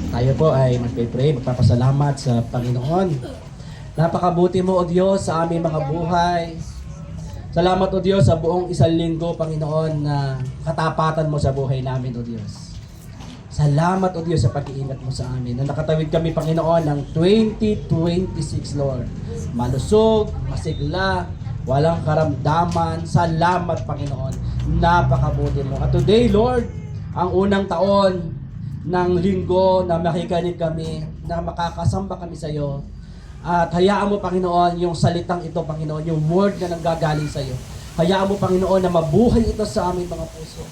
Tayo po ay magpe-pray, magpapasalamat sa Panginoon. Napakabuti mo, O Diyos, sa aming mga buhay. Salamat, O Diyos, sa buong isang linggo, Panginoon, na katapatan mo sa buhay namin, O Diyos. Salamat, O Diyos, sa pag-iingat mo sa amin. Na nakatawid kami, Panginoon, ng 2026, Lord. Malusog, masigla, walang karamdaman. Salamat, Panginoon. Napakabuti mo. At today, Lord, ang unang taon ng linggo na makikinig kami, na makakasamba kami sa iyo. At hayaan mo, Panginoon, yung salitang ito, Panginoon, yung word na nanggagaling sa iyo. Hayaan mo, Panginoon, na mabuhay ito sa aming mga puso.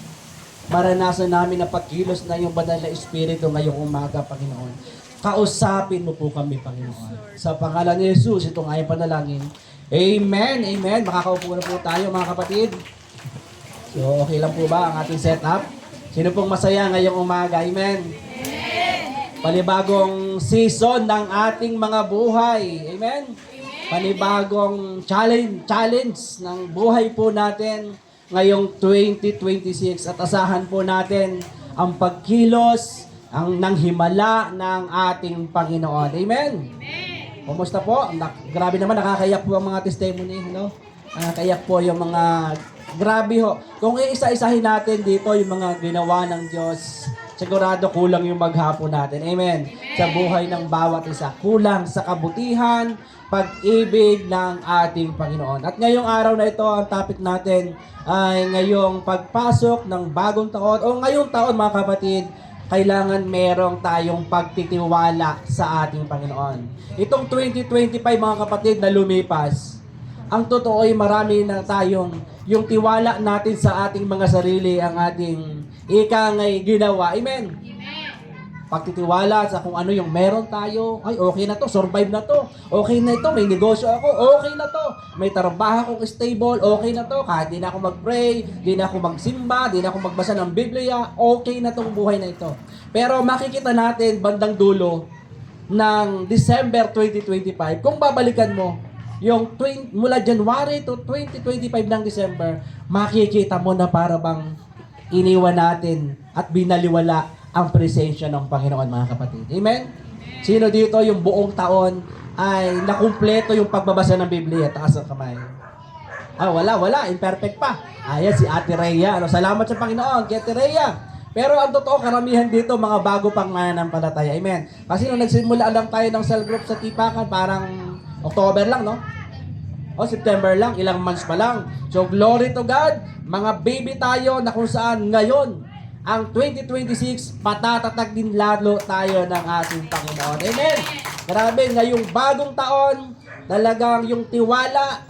Maranasan namin na pagkilos na yung banal na Espiritu ngayong umaga, Panginoon. Kausapin mo po kami, Panginoon. Sa pangalan ni Jesus, itong ayong panalangin. Amen, amen. Makakaupo na po tayo, mga kapatid. So, okay lang po ba ang ating setup? Sino pong masaya ngayong umaga? Amen. Panibagong season ng ating mga buhay. Amen? Panibagong challenge ng buhay po natin ngayong 2026. At asahan po natin ang pagkilos ng himala ng ating Panginoon. Amen? Kumusta po? Grabe naman, nakakayak po ang mga testimony. No? Nakakayak po yung mga... Grabe ho. Kung iisa-isahin natin dito yung mga ginawa ng Diyos, sigurado kulang yung maghapon natin. Amen. Sa buhay ng bawat isa. Kulang sa kabutihan, pag-ibig ng ating Panginoon. At ngayong araw na ito, ang topic natin ay ngayong pagpasok ng bagong taon o ngayong taon, mga kapatid, kailangan merong tayong pagtitiwala sa ating Panginoon. Itong 2025, mga kapatid, na lumipas, ang totoo ay marami na tayong yung tiwala natin sa ating mga sarili ang ating ikangay ginawa. Amen? Pagtitiwala sa kung ano yung meron tayo. Ay, okay na to. Survive na to. Okay na ito. May negosyo ako. Okay na to. May trabaho akong stable. Okay na to. Kahit di na ako mag-pray, di na ako magsimba, di na ako magbasa ng Biblia, okay na tong buhay na ito. Pero makikita natin bandang dulo ng December 2025, kung babalikan mo, yung mula January to 2025 ng December, makikita mo na para bang iniwan natin at binaliwala ang presensya ng Panginoon, mga kapatid. Amen? Sino dito yung buong taon ay nakumpleto yung pagbabasa ng Biblia? Taas ang kamay. Wala. Imperfect pa. Ayan, si Ate Rhea. Salamat sa Panginoon, kay Ate Rhea. Pero ang totoo, karamihan dito, mga bago pang mananampalataya. Amen? Kasi nung nagsimula lang tayo ng cell group sa Tipakan, parang October lang, no? O September lang, ilang months pa lang. So, glory to God. Mga baby tayo na kung saan ngayon, ang 2026, patatatag din lalo tayo ng ating Panginoon. Amen? Grabe, ngayong bagong taon, talagang yung tiwala,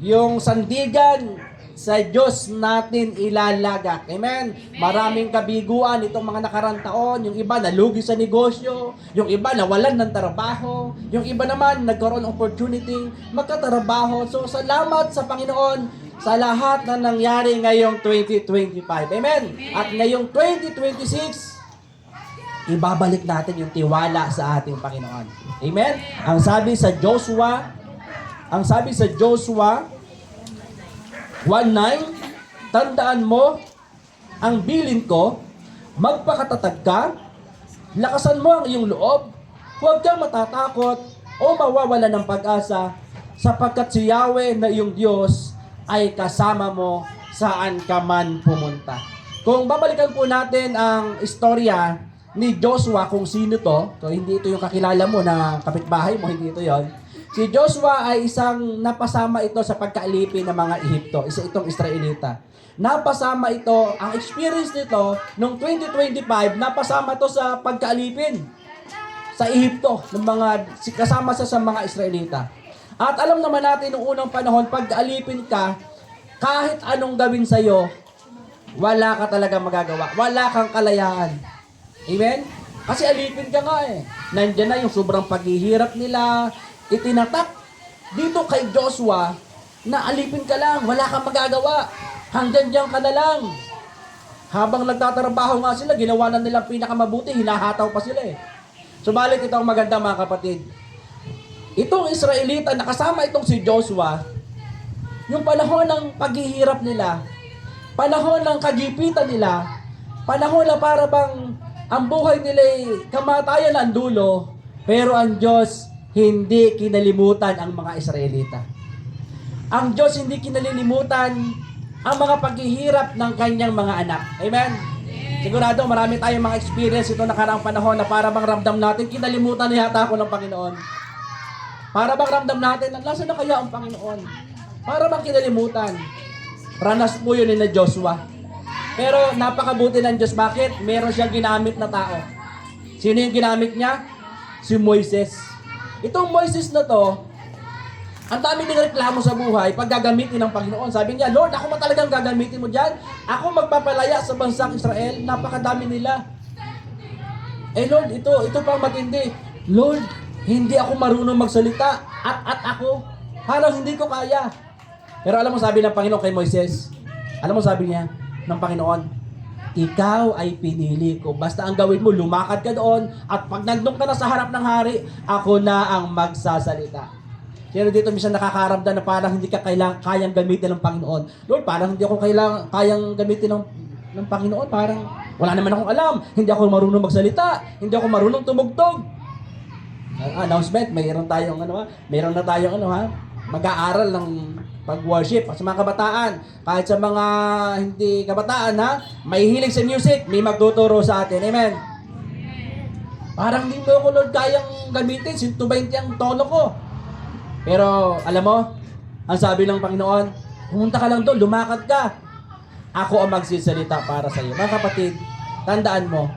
yung sandigan, sa Diyos natin ilalagak. Amen? Maraming kabiguan itong mga nakarang taon. Yung iba nalugi sa negosyo. Yung iba nawalan ng trabaho. Yung iba naman nagkaroon ng opportunity magkatrabaho. So, salamat sa Panginoon sa lahat na nangyari ngayong 2025. Amen? At ngayong 2026, ibabalik natin yung tiwala sa ating Panginoon. Amen? Ang sabi sa Joshua 1:9, tandaan mo ang bilin ko, magpakatatag ka, lakasan mo ang iyong loob, huwag kang matatakot o mawawala ng pag-asa, sapagkat si Yahweh na iyong Diyos ay kasama mo saan ka man pumunta. Kung babalikan po natin ang istorya ni Joshua, kung sino to, so hindi ito yung kakilala mo na kapitbahay mo, hindi ito yon. Si Joshua ay isang napasama ito sa pagkaalipin ng mga Ehipto, isa itong Israelita. Napasama ito, ang experience nito, noong 2025, napasama ito sa pagkaalipin sa Ehipto, ng mga, kasama sa mga Israelita. At alam naman natin noong unang panahon, pag-alipin ka, kahit anong gawin sa'yo, wala ka talaga magagawa. Wala kang kalayaan. Amen? Kasi alipin ka nga eh. Nandiyan na yung sobrang paghihirap nila, itinatak dito kay Joshua na alipin ka lang, wala kang magagawa. Hanggang diyan ka na lang. Habang nagtatrabaho nga sila, ginawa na nilang pinakamabuti, hinahataw pa sila eh. Subalit ito ang maganda, mga kapatid. Itong Israelita, nakasama itong si Joshua, yung panahon ng paghihirap nila, panahon ng kagipitan nila, panahon na para bang Ang buhay nila ay kamatayan ang dulo, pero ang Diyos hindi kinalimutan ang mga Israelita. Ang Diyos hindi kinalilimutan ang mga paghihirap ng kanyang mga anak. Amen? Sigurado marami tayong mga experience ito nakaraang panahon na para bang ramdam natin, kinalimutan na yata ako ng Panginoon. Para bang ramdam natin, nasa na kaya ang Panginoon? Para bang kinalimutan? Ranas po yun ni na Joshua. Pero napakabuti ng Diyos. Bakit? Meron siyang ginamit na tao. Sino yung ginamit niya? Si Moises. Itong Moises na to, ang dami ng reklamo sa buhay pag gagamitin ng Panginoon. Sabi niya, Lord, ako talagang gagamitin mo dyan? Ako magpapalaya sa bansang Israel? Napakadami nila. Eh Lord, ito pang matindi. Lord, hindi ako marunong magsalita. At ako. Parang hindi ko kaya. Pero alam mo sabi ng Panginoon kay Moises? Alam mo sabi niya ng Panginoon? Ikaw ay pinili ko. Basta ang gawin mo, lumakad ka doon. At pag nagdong ka na sa harap ng hari, ako na ang magsasalita. Pero dito minsan nakakaramdam na parang hindi ka kayang gamitin ng Panginoon. Lord, parang hindi ako kayang gamitin ng Panginoon. Parang wala naman akong alam. Hindi ako marunong magsalita. Hindi ako marunong tumugtog. Announcement, mayroon na tayong mag-aaral ng pag-worship. Sa mga kabataan, kahit sa mga hindi kabataan may hilig sa music, may magtuturo sa atin. Amen. Parang hindi mo ko Lord kayang gamitin. 120 ang tono ko. Pero, alam mo, ang sabi ng Panginoon, pumunta ka lang doon, lumakad ka. Ako ang magsisalita para sa iyo. Mga kapatid, tandaan mo,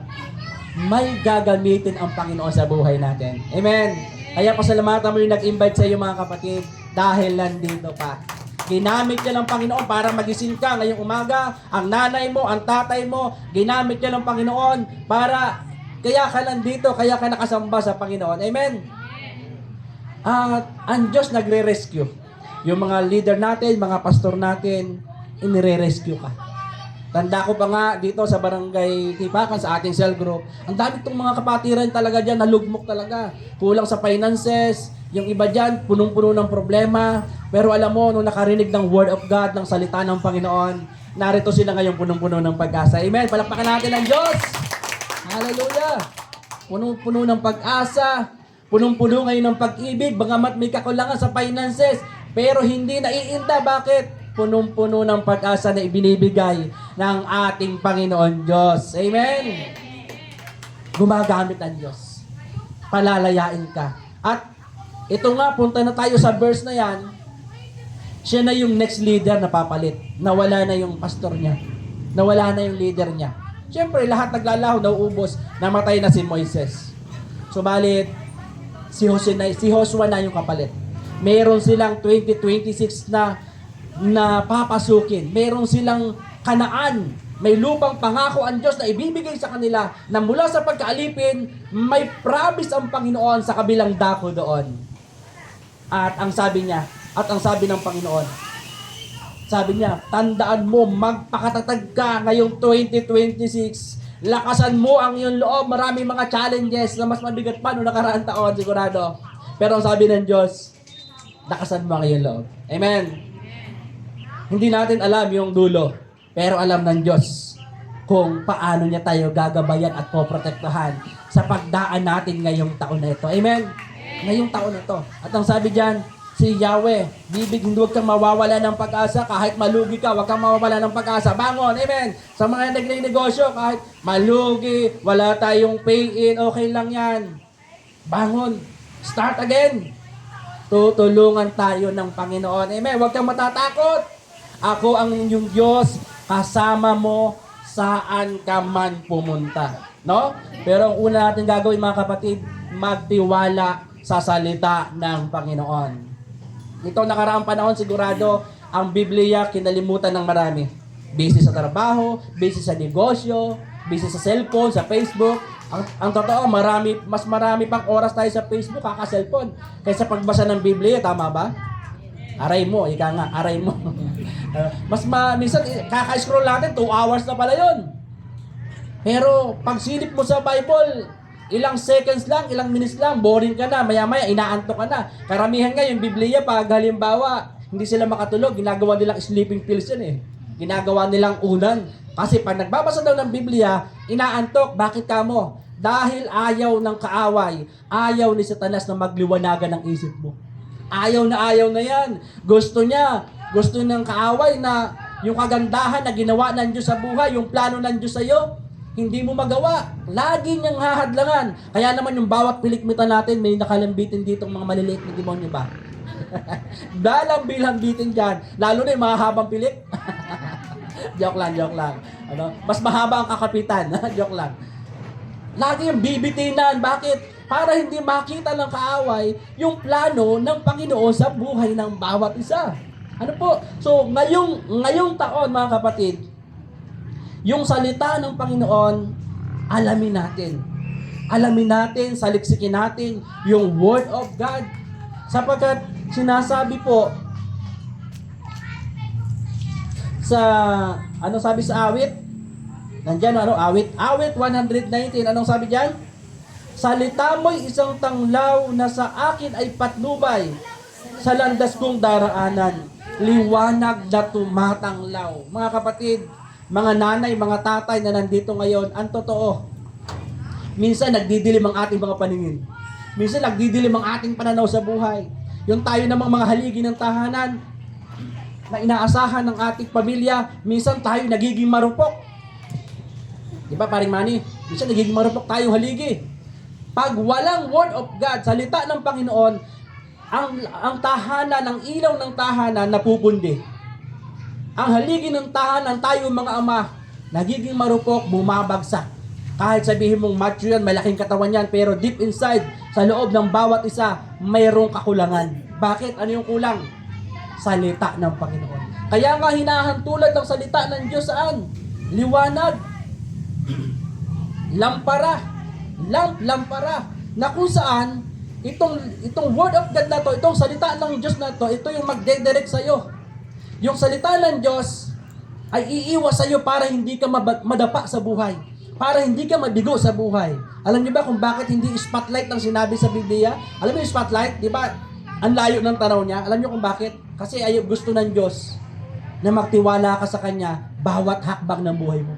may gagamitin ang Panginoon sa buhay natin. Amen. Kaya pasalamatan mo yung nag-invite sa iyo mga kapatid dahil nandito pa. Ginamit niya ng Panginoon para magising ka ngayong umaga. Ang nanay mo, ang tatay mo, ginamit niya ng Panginoon para kaya ka nandito, kaya ka nakasamba sa Panginoon. Amen. At ang Diyos nagre-rescue. Yung mga leader natin, mga pastor natin, inire-rescue ka. Tanda ko pa nga dito sa barangay Tipakan, sa ating cell group, ang dami itong mga kapatiran talaga dyan, nalugmok talaga. Kulang sa finances, yung iba dyan, punong-puno ng problema. Pero alam mo, nung nakarinig ng Word of God, ng salita ng Panginoon, narito sila ngayon punong-puno ng pag-asa. Amen. Palakpakan natin ang Diyos. Hallelujah. Punong-puno ng pag-asa. Punong-puno ngayon ng pag-ibig, bagamat may kakulangan sa finances, pero hindi naiinda. Bakit? Punong-puno ng pag-asa na ibinibigay ng ating Panginoon Diyos. Amen? Gumagamit ang Diyos. Palalayain ka. At ito nga, punta na tayo sa verse na yan, siya na yung next leader na papalit. Nawala na yung pastor niya. Nawala na yung leader niya. Siyempre, lahat naglalaho, nauubos, namatay na si Moises. Subalit, si Joshua na yung kapalit. Meron silang 2026 na papasukin. Meron silang Kanaan. May lupang pangako ang Diyos na ibibigay sa kanila na mula sa pagkaalipin, may promise ang Panginoon sa kabilang dako doon. At ang sabi ng Panginoon, sabi niya, tandaan mo, magpakatatag ka ngayong 2026. Lakasan mo ang iyong loob. Marami mga challenges na mas mabigat pa noong nakaraang taon, sigurado. Pero ang sabi ng Diyos, lakasan mo ang iyong loob. Amen. Hindi natin alam yung dulo, pero alam ng Diyos kung paano niya tayo gagabayan at poprotektahan sa pagdaan natin ngayong taon na ito. Amen. Ngayong taon na ito. At ang sabi diyan, si Yahweh, huwag kang mawawala ng pag-asa. Kahit malugi ka, huwag kang mawawala ng pag-asa. Bangon, amen. Sa mga nagre-negosyo, kahit malugi, wala tayong pay-in, okay lang yan. Bangon. Start again. Tutulungan tayo ng Panginoon. Amen. Huwag kang matatakot. Ako ang inyong Diyos, kasama mo saan ka man pumunta. No? Pero ang una natin gagawin mga kapatid, magtiwala sa salita ng Panginoon. Ito nakaraang panahon sigurado ang Biblia kinalimutan ng marami. Busy sa trabaho, busy sa negosyo, busy sa cellphone, sa Facebook. Ang totoo, mas marami pang oras tayo sa Facebook, kaka-cellphone, kaysa pagbasa ng Biblia, tama ba? Aray mo, ika nga, aray mo. Minsan, kaka-scroll natin, 2 hours na pala yun. Pero, pag silip mo sa Bible, ilang seconds lang, ilang minutes lang, boring ka na, maya-maya, inaantok ka na. Karamihan nga yung Biblia, pag halimbawa, hindi sila makatulog, ginagawa nilang sleeping pills yan eh. Ginagawa nilang unan. Kasi pag nagbabasa daw ng Biblia, inaantok. Bakit kamo? Dahil ayaw ng kaaway, ayaw ni Satanas na magliwanagan ng isip mo. Ayaw na yan. Gusto ng kaaway na yung kagandahan na ginawa ng Diyos sa buhay, yung plano ng Diyos sa iyo, hindi mo magawa. Lagi niyang hahadlangan. Kaya naman yung bawat pilikmitan natin, may nakalambitin dito mga maliliit na demonyo ba? Dalambil-lambitin dyan. Lalo na yung mahabang pilik. joke lang. Ano? Mas mahaba ang kakapitan. joke lang. Lagi yung bibitinan. Bakit? Para hindi makita ng kaaway yung plano ng Panginoon sa buhay ng bawat isa. Ano po? So, ngayong taon, mga kapatid, yung salita ng Panginoon, alamin natin. Alamin natin, saliksikin natin yung Word of God. Sapagkat sinasabi po sa, ano sabi sa awit? Nandyan, awit? Awit 119, anong sabi dyan? Salita mo'y isang tanglaw na sa akin ay patnubay sa landas kong daraanan. Liwanag na tumatanglaw. Mga kapatid, mga nanay, mga tatay na nandito ngayon, ang totoo, minsan nagdidilim ang ating mga paningin. Minsan nagdidilim ang ating pananaw sa buhay. Yung tayo namang mga haligi ng tahanan na inaasahan ng ating pamilya, minsan tayo nagiging marupok. Di ba, paring Manny? Minsan nagiging marupok tayong haligi. Pag walang Word of God, salita ng Panginoon, ang tahanan, ang ilaw ng tahanan napupundi. Ang haligi ng tahanan, tayo mga ama, nagiging marupok, bumabagsak. Kahit sabihin mong macho yan, malaking katawan yan, pero deep inside, sa loob ng bawat isa, mayroong kakulangan. Bakit? Ano yung kulang? Salita ng Panginoon. Kaya nga hinahantulad ng salita ng Diyos saan? Liwanag. Lampara. Na kung saan, itong Word of God na to, itong salita ng Diyos na to, ito yung magdedirect sa'yo. Yung salita ng Diyos ay iiwas sa'yo para hindi ka madapa sa buhay. Para hindi ka mabigo sa buhay. Alam niyo ba kung bakit hindi spotlight ang sinabi sa Biblia? Alam niyo yung spotlight? Di ba? Ang layo ng tanaw niya. Alam niyo kung bakit? Kasi gusto ng Diyos na magtiwala ka sa Kanya bawat hakbang ng buhay mo.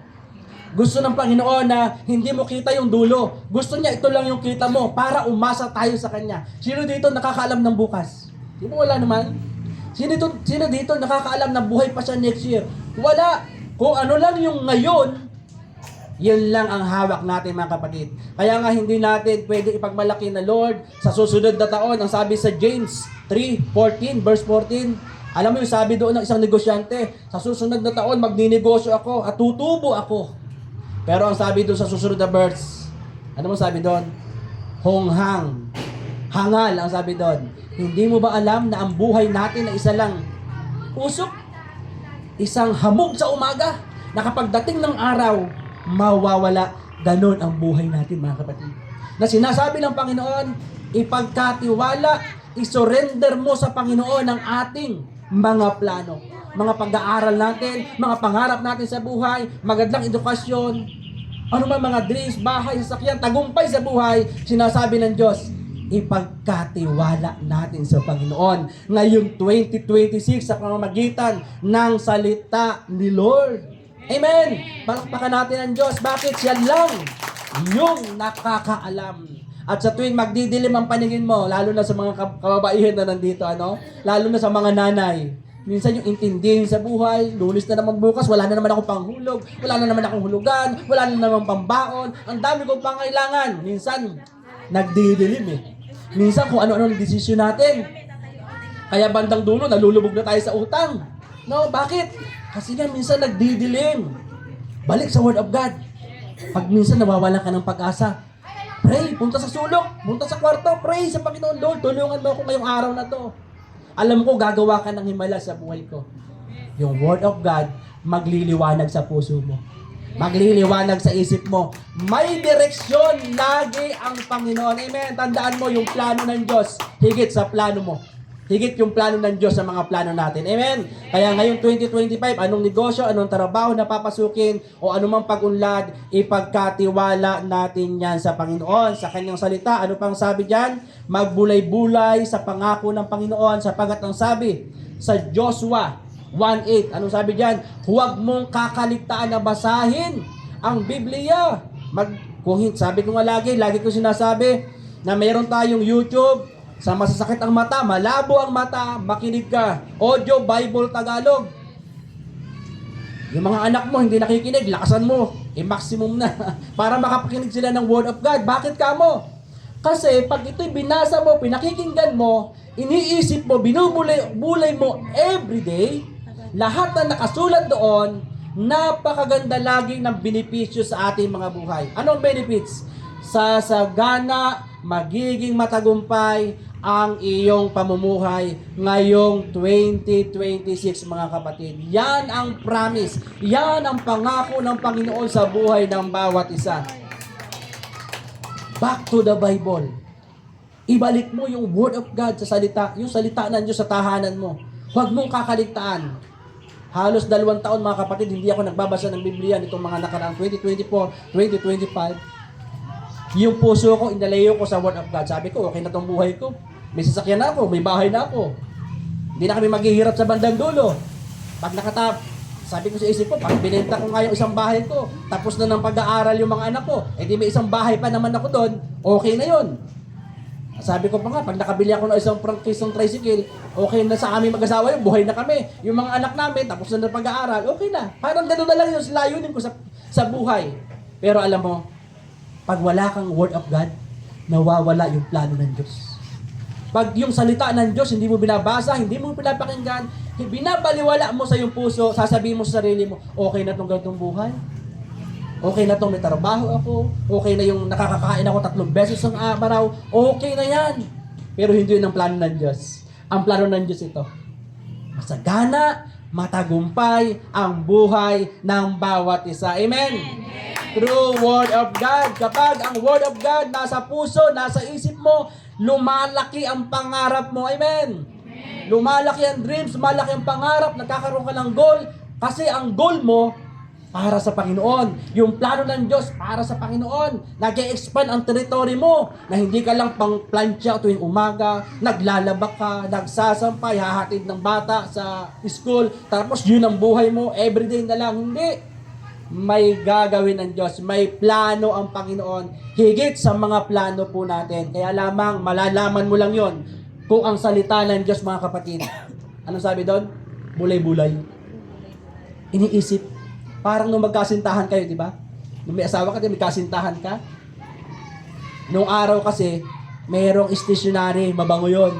Gusto ng Panginoon na hindi mo kita yung dulo. Gusto niya ito lang yung kita mo para umasa tayo sa Kanya. Sino dito nakakaalam ng bukas? Di ba wala naman? Sino dito nakakaalam na buhay pa siya next year? Wala. Kung ano lang yung ngayon, yan lang ang hawak natin mga kapatid. Kaya nga hindi natin pwede ipagmalaki na Lord sa susunod na taon. Ang sabi sa James 3:14, verse 14, alam mo yung sabi doon ng isang negosyante, sa susunod na taon magninegosyo ako at tutubo ako. Pero ang sabi doon sa susunod na verse, ano mo sabi doon? Honghang. Hangal ang sabi doon. Hindi mo ba alam na ang buhay natin na isa lang usok? Isang hamog sa umaga na kapag dating ng araw, mawawala. Ganon ang buhay natin mga kapatid. Na sinasabi ng Panginoon, ipagkatiwala, isurrender mo sa Panginoon ang ating mga plano. Mga pag-aaral natin, mga pangarap natin sa buhay, magandang edukasyon, ano man mga dreams, bahay, sasakyan, tagumpay sa buhay, sinasabi ng Diyos, ipagkatiwala natin sa Panginoon. Ngayong 2026 sa pamamagitan ng salita ni Lord. Amen! Palakpakan natin ang Diyos. Bakit? Siya lang yung nakakaalam. At sa tuwing magdidilim ang paningin mo, lalo na sa mga kababaihan na nandito, lalo na sa mga nanay, minsan yung intindihin sa buhay, Lunes na naman bukas, wala na naman akong panghulog, wala na naman akong hulugan, wala na naman pambaon, ang dami kong pangailangan. Minsan, nagdidilim Minsan kung ano-ano ang desisyon natin. Kaya bandang dulo, nalulubog na tayo sa utang. No, bakit? Kasi nga minsan nagdidilim. Balik sa Word of God. Pag minsan nawawalan ka ng pag-asa, pray, punta sa sulok, punta sa kwarto, pray sa Panginoon, Lord, tulungan mo ako ngayong araw na to. Alam ko, gagawa ka ng himala sa buhay ko. Yung Word of God, magliliwanag sa puso mo. Magliliwanag sa isip mo. May direksyon lagi ang Panginoon. Amen. Tandaan mo yung plano ng Diyos. Higit sa plano mo. Higit yung plano ng Diyos sa mga plano natin. Amen. Kaya ngayong 2025, anong negosyo, anong trabaho na papasukin, o anumang pag-unlad, ipagkatiwala natin yan sa Panginoon. Sa kanyang salita, ano pang sabi dyan? Magbulay-bulay sa pangako ng Panginoon, sapagat ang sabi sa Joshua 1:8, anong sabi dyan? Huwag mong kakaligtaan na basahin ang Biblia. Sabi ko nga lagi ko sinasabi na mayroon tayong YouTube, sa masasakit ang mata, malabo ang mata, makinig ka. Audio Bible Tagalog. Yung mga anak mo hindi nakikinig, lakasan mo. Maximum na. Para makapakinig sila ng Word of God. Bakit ka mo? Kasi pag ito'y binasa mo, pinakikinggan mo, iniisip mo, binubulay mo everyday, lahat na nakasulat doon, napakaganda lagi ng benepisyo sa ating mga buhay. Anong benefits? Sa sagana, magiging matagumpay ang iyong pamumuhay ngayong 2026, mga kapatid. Yan ang promise. Yan ang pangako ng Panginoon sa buhay ng bawat isa. Back to the Bible. Ibalik mo yung Word of God sa salita, yung salita ng Diyos sa tahanan mo. Huwag mong kakaligtaan. Halos 2 taon, mga kapatid, hindi ako nagbabasa ng Biblia nitong mga nakaraang 2024, 2025. Yung puso ko, inalayo ko sa Word of God. Sabi ko, okay na tong buhay ko. May sasakyan na ako, may bahay na ako. Hindi na kami maghihirap sa bandang dulo. Pag sabi ko sa isip ko, pag binenta ko nga yung isang bahay ko, tapos na ng pag-aaral yung mga anak ko, di may isang bahay pa naman ako doon, okay na yon. Sabi ko pa nga, pag nakabili ako ng isang prangkisong tricycle, okay na sa aming mag-asawa yun, buhay na kami. Yung mga anak namin, tapos na ng pag-aaral, okay na. Parang gano'n na lang yung layunin ko sa buhay. Pero alam mo, pag wala kang Word of God, nawawala yung plano ng Diyos. Pag yung salita ng Diyos, hindi mo binabasa, hindi mo pinapakinggan, binabaliwala mo sa iyong puso, sasabihin mo sa sarili mo, okay na itong ganitong buhay. Okay na itong may trabaho ako. Okay na yung nakakakain ako 3 beses ang araw. Okay na yan. Pero hindi yun ang plano ng Diyos. Ang plano ng Diyos ito. Masagana, matagumpay ang buhay ng bawat isa. Amen? Through Word of God. Kapag ang Word of God nasa puso, nasa isip mo, lumalaki ang pangarap mo. Amen? Lumalaki ang dreams, lumalaki ang pangarap, nagkakaroon ka ng goal. Kasi ang goal mo, para sa Panginoon. Yung plano ng Diyos para sa Panginoon. Nag-e-expand ang territory mo na hindi ka lang pang plancha tuwing umaga, naglalaba ka, nagsasampay, hahatid ng bata sa school, tapos yun ang buhay mo, everyday na lang. Hindi. May gagawin ng Diyos. May plano ang Panginoon. Higit sa mga plano po natin. Kaya lamang malalaman mo lang yon kung ang salita ng Diyos, mga kapatid. Anong sabi doon? Bulay-bulay. Iniisip. Parang nung magkasintahan kayo, di ba? Nung may asawa ka, may kasintahan ka. Nung araw kasi, mayroong stationery, mabango yun.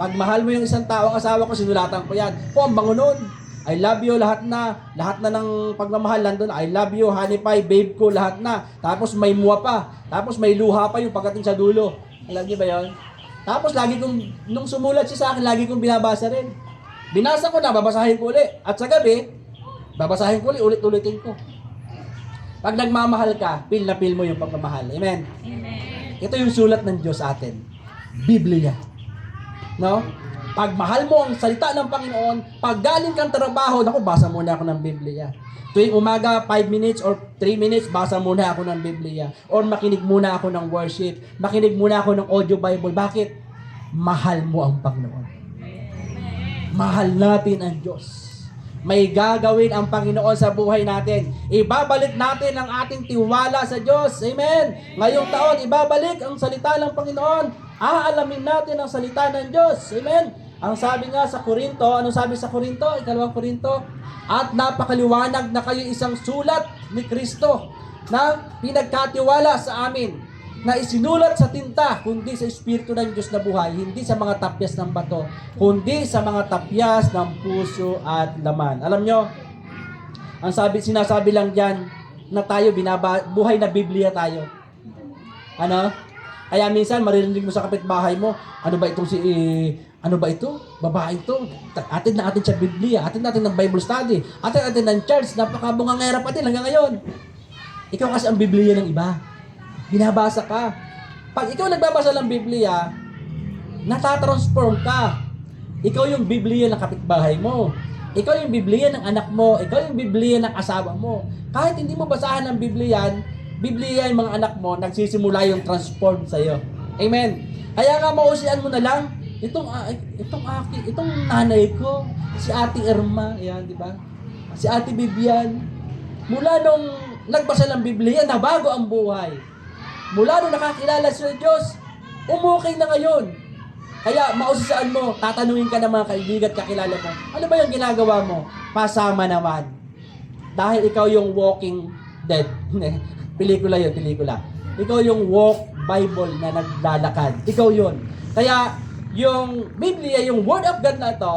Pag mahal mo yung isang tao, ang asawa ko, sinulatan ko yan. Ang bango nun. I love you, lahat na ng pagmamahal nandun. I love you, honey pie, babe ko, lahat na. Tapos may muwa pa. Tapos may luha pa yung pagdating sa dulo. Alam niyo ba yun? Tapos nung sumulat siya sa akin, lagi kong binabasa rin. Binasa ko na, babasahin ko ulit. At sa gabi, babasahin ko ulit-ulitin ko. Pag nagmamahal ka, feel na feel mo yung pagmamahal. Amen? Amen. Ito yung sulat ng Diyos sa atin. Biblia. No? Pag mahal mo ang salita ng Panginoon, pag galing kang trabaho, naku, basa muna ako ng Biblia. Tuwing umaga, 5 minutes or 3 minutes, basa muna ako ng Biblia. Or makinig muna ako ng worship. Makinig muna ako ng audio Bible. Bakit? Mahal mo ang Panginoon. Mahal natin ang Diyos. May gagawin ang Panginoon sa buhay natin. Ibabalik natin ang ating tiwala sa Diyos. Amen. Ngayong taon, ibabalik ang salita ng Panginoon. Aalamin natin ang salita ng Diyos. Amen. Ang sabi nga sa Korinto, ano sabi sa Korinto? 2 Korinto. At napakaliwanag na kayo isang sulat ni Kristo na pinagkatiwala sa amin, na isinulat sa tinta, kundi sa Espiritu ng Diyos na buhay, hindi sa mga tapyas ng bato, kundi sa mga tapyas ng puso at laman. Alam nyo, ang sinasabi lang dyan, na tayo, buhay na Biblia tayo. Ano? Kaya minsan, maririnig mo sa kapitbahay mo, ano ba ito? Babae ito. Atin na atin sa Biblia, atin natin ng Bible study, atin natin ng church, napakabungangera pa din hanggang ngayon. Ikaw kasi ang Biblia ng iba. Binabasa ka. Pag ikaw nagbabasa ng Biblia, natatransform ka. Ikaw yung Biblia ng kapitbahay mo. Ikaw yung Biblia ng anak mo. Ikaw yung Biblia ng asawa mo. Kahit hindi mo basahan ng Biblia yung mga anak mo, nagsisimula yung transform sa'yo. Amen. Kaya nga mausian mo na lang, itong nanay ko, si Ate Irma, ayan, di ba? Si Ate Bibian, mula nung nagbasa ng Biblia, nabago ang buhay. Mula nung nakakilala sa Diyos, umukay na ngayon. Kaya mausisaan mo, tatanungin ka ng mga kaibigan at kakilala mo, ano ba yung ginagawa mo? Pasama naman. Dahil ikaw yung walking dead. Pelikula yun, pelikula. Ikaw yung walk Bible na naglalakad. Ikaw yun. Kaya yung Biblia, yung Word of God na ito,